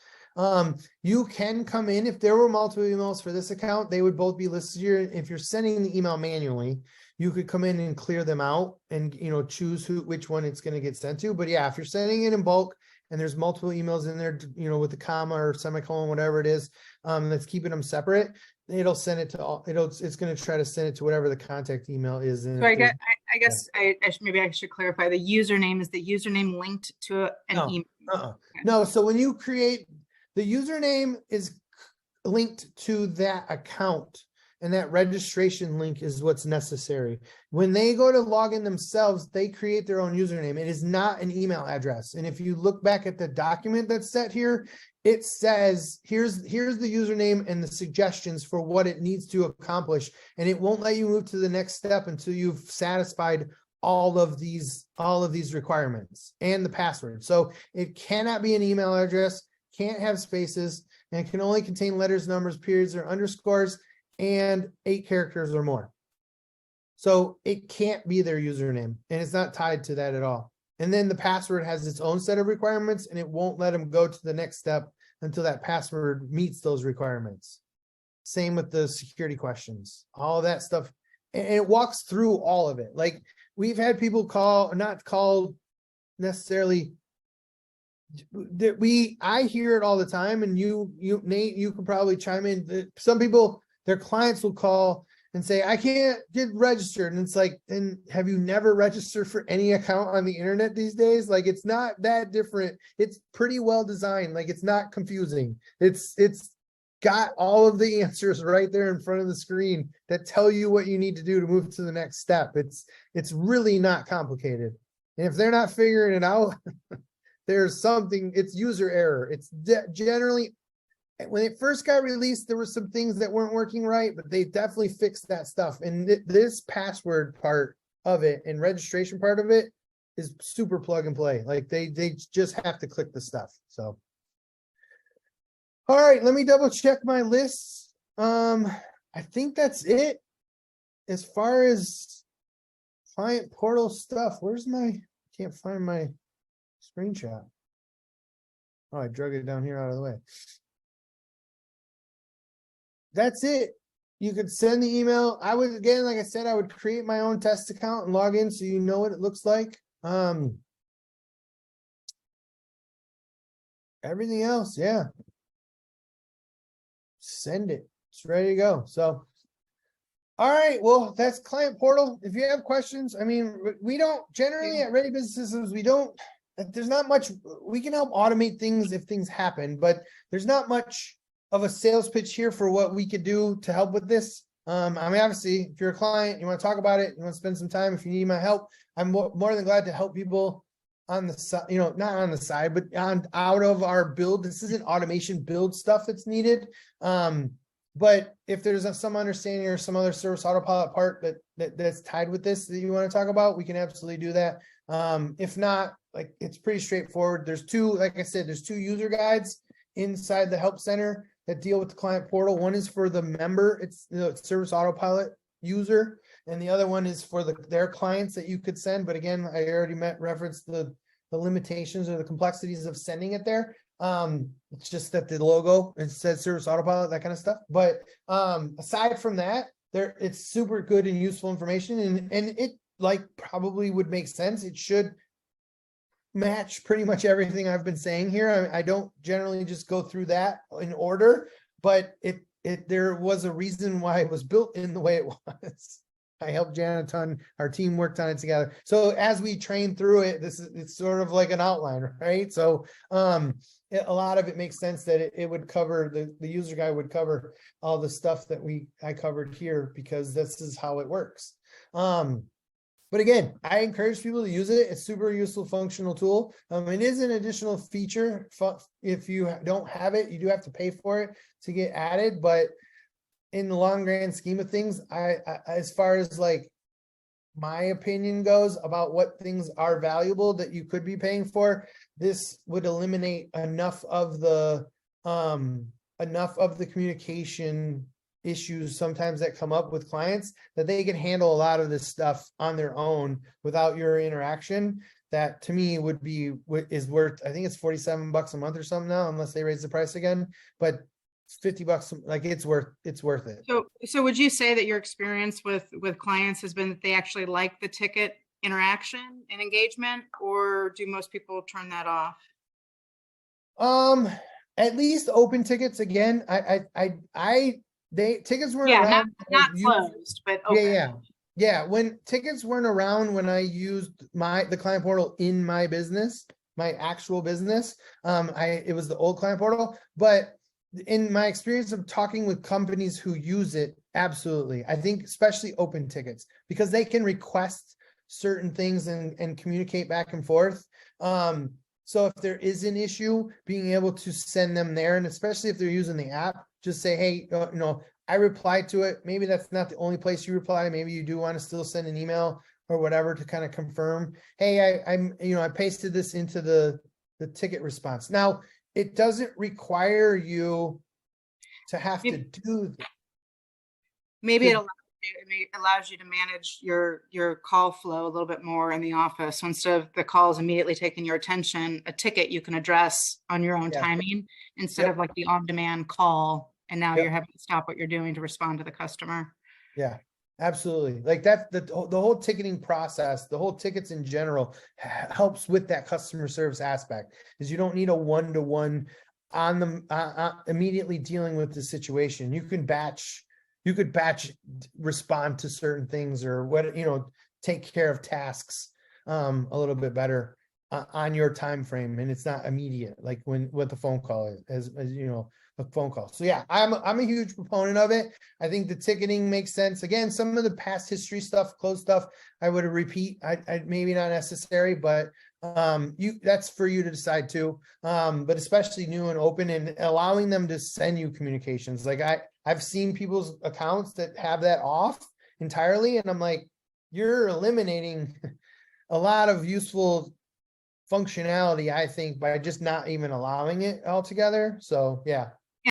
You can come in if there were multiple emails for this account, they would both be listed here. If you're sending the email manually, you could come in and clear them out and, you know, choose which one it's going to get sent to. But yeah, if you're sending it in bulk and there's multiple emails in there, you know, with the comma or semicolon, whatever it is, that's keeping them separate, it'll send it to all, it's going to try to send it to whatever the contact email is. And So if there's- maybe I should clarify, the username, is the username linked to an No, email? No, so when you create, the username is linked to that account, and that registration link is what's necessary. When they go to log in themselves, they create their own username. It is not an email address. And if you look back at the document that's set here, it says, here's the username and the suggestions for what it needs to accomplish. And it won't let you move to the next step until you've satisfied all of these requirements and the password. So it cannot be an email address, can't have spaces, and it can only contain letters, numbers, periods, or underscores, and 8 characters or more. So it can't be their username, and it's not tied to that at all. And then the password has its own set of requirements, and it won't let them go to the next step until that password meets those requirements. Same with the security questions, all of that stuff. And it walks through all of it. Like, we've had people not call necessarily that I hear it all the time, and Nate, you could probably chime in. Some people, their clients will call and say, I can't get registered. And it's like, and have you never registered for any account on the internet these days? Like, it's not that different. It's pretty well designed. Like, it's not confusing. It's got all of the answers right there in front of the screen that tell you what you need to do to move to the next step. It's really not complicated. And if they're not figuring it out, there's something, it's user error. It's generally, when it first got released, there were some things that weren't working right, but they definitely fixed that stuff. And this password part of it and registration part of it is super plug and play. Like, they just have to click the stuff. So, all right, let me double check my lists. I think that's it as far as client portal stuff. Can't find my screenshot. Oh, I drug it down here out of the way. That's it. You could send the email. I would, again, like I said, I would create my own test account and log in so you know what it looks like. Everything else, yeah. Send it. It's ready to go. So, all right. Well, that's client portal. If you have questions, I mean, we don't generally at Ready Business Systems, there's not much. We can help automate things if things happen, but there's not much of a sales pitch here for what we could do to help with this. I mean, obviously, if you're a client, you want to talk about it, you want to spend some time, if you need my help, I'm more than glad to help people on the side, not on the side, but out of our build. This isn't automation build stuff that's needed. But if there's some understanding or some other Service Autopilot part that's tied with this that you want to talk about, we can absolutely do that. If not, like, it's pretty straightforward. There's two, like I said, there's 2 user guides inside the help center that deal with the client portal. One is for the member, it's Service Autopilot user, and the other one is for their clients that you could send. But again, I already referenced the limitations or the complexities of sending it there. It's just that the logo, it says Service Autopilot, that kind of stuff. But aside from that, it's super good and useful information, and it probably would make sense. It should match pretty much everything I've been saying here. I don't generally just go through that in order, but there was a reason why it was built in the way it was. I helped Jan a ton. Our team worked on it together. So as we train through it, it's sort of like an outline, right? So a lot of it makes sense that it would cover, the user guide would cover all the stuff that I covered here, because this is how it works. But again, I encourage people to use it. It's super useful, functional tool. It is an additional feature. If you don't have it, you do have to pay for it to get added. But in the long grand scheme of things, I as far as like my opinion goes about what things are valuable that you could be paying for, this would eliminate enough of the communication issues sometimes that come up with clients that they can handle a lot of this stuff on their own without your interaction. That to me would be is worth, I think it's $47 a month or something now, unless they raise the price again, but $50, like it's worth it. So would you say that your experience with clients has been that they actually like the ticket interaction and engagement, or do most people turn that off? At least open tickets again. Tickets weren't Yeah, around. not closed, but open. Yeah. When tickets weren't around, when I used the client portal in my business, my actual business, it was the old client portal. But in my experience of talking with companies who use it, absolutely. I think especially open tickets, because they can request certain things and communicate back and forth. So if there is an issue, being able to send them there, and especially if they're using the app, just say, hey, I replied to it. Maybe that's not the only place you reply. Maybe you do want to still send an email or whatever to kind of confirm, hey, I pasted this into the ticket response. Now, it doesn't require you to have to do that. Maybe it allows you to manage your call flow a little bit more in the office. So instead of the calls immediately taking your attention, a ticket you can address on your own timing instead of like the on-demand call. And now you're having to stop what you're doing to respond to the customer. Yeah, absolutely. Like that, the whole ticketing process, the whole tickets in general helps with that customer service aspect, is you don't need a one-to-one on the immediately dealing with the situation. You could batch respond to certain things, or take care of tasks a little bit better on your time frame, and it's not immediate like what the phone call is, as a phone call. So yeah, I'm a huge proponent of it. I think the ticketing makes sense. Again, some of the past history stuff, closed stuff, I would repeat. I maybe not necessary, but that's for you to decide too. But especially new and open, and allowing them to send you communications. Like I've seen people's accounts that have that off entirely, and I'm like, you're eliminating a lot of useful functionality, I think, by just not even allowing it altogether. So yeah.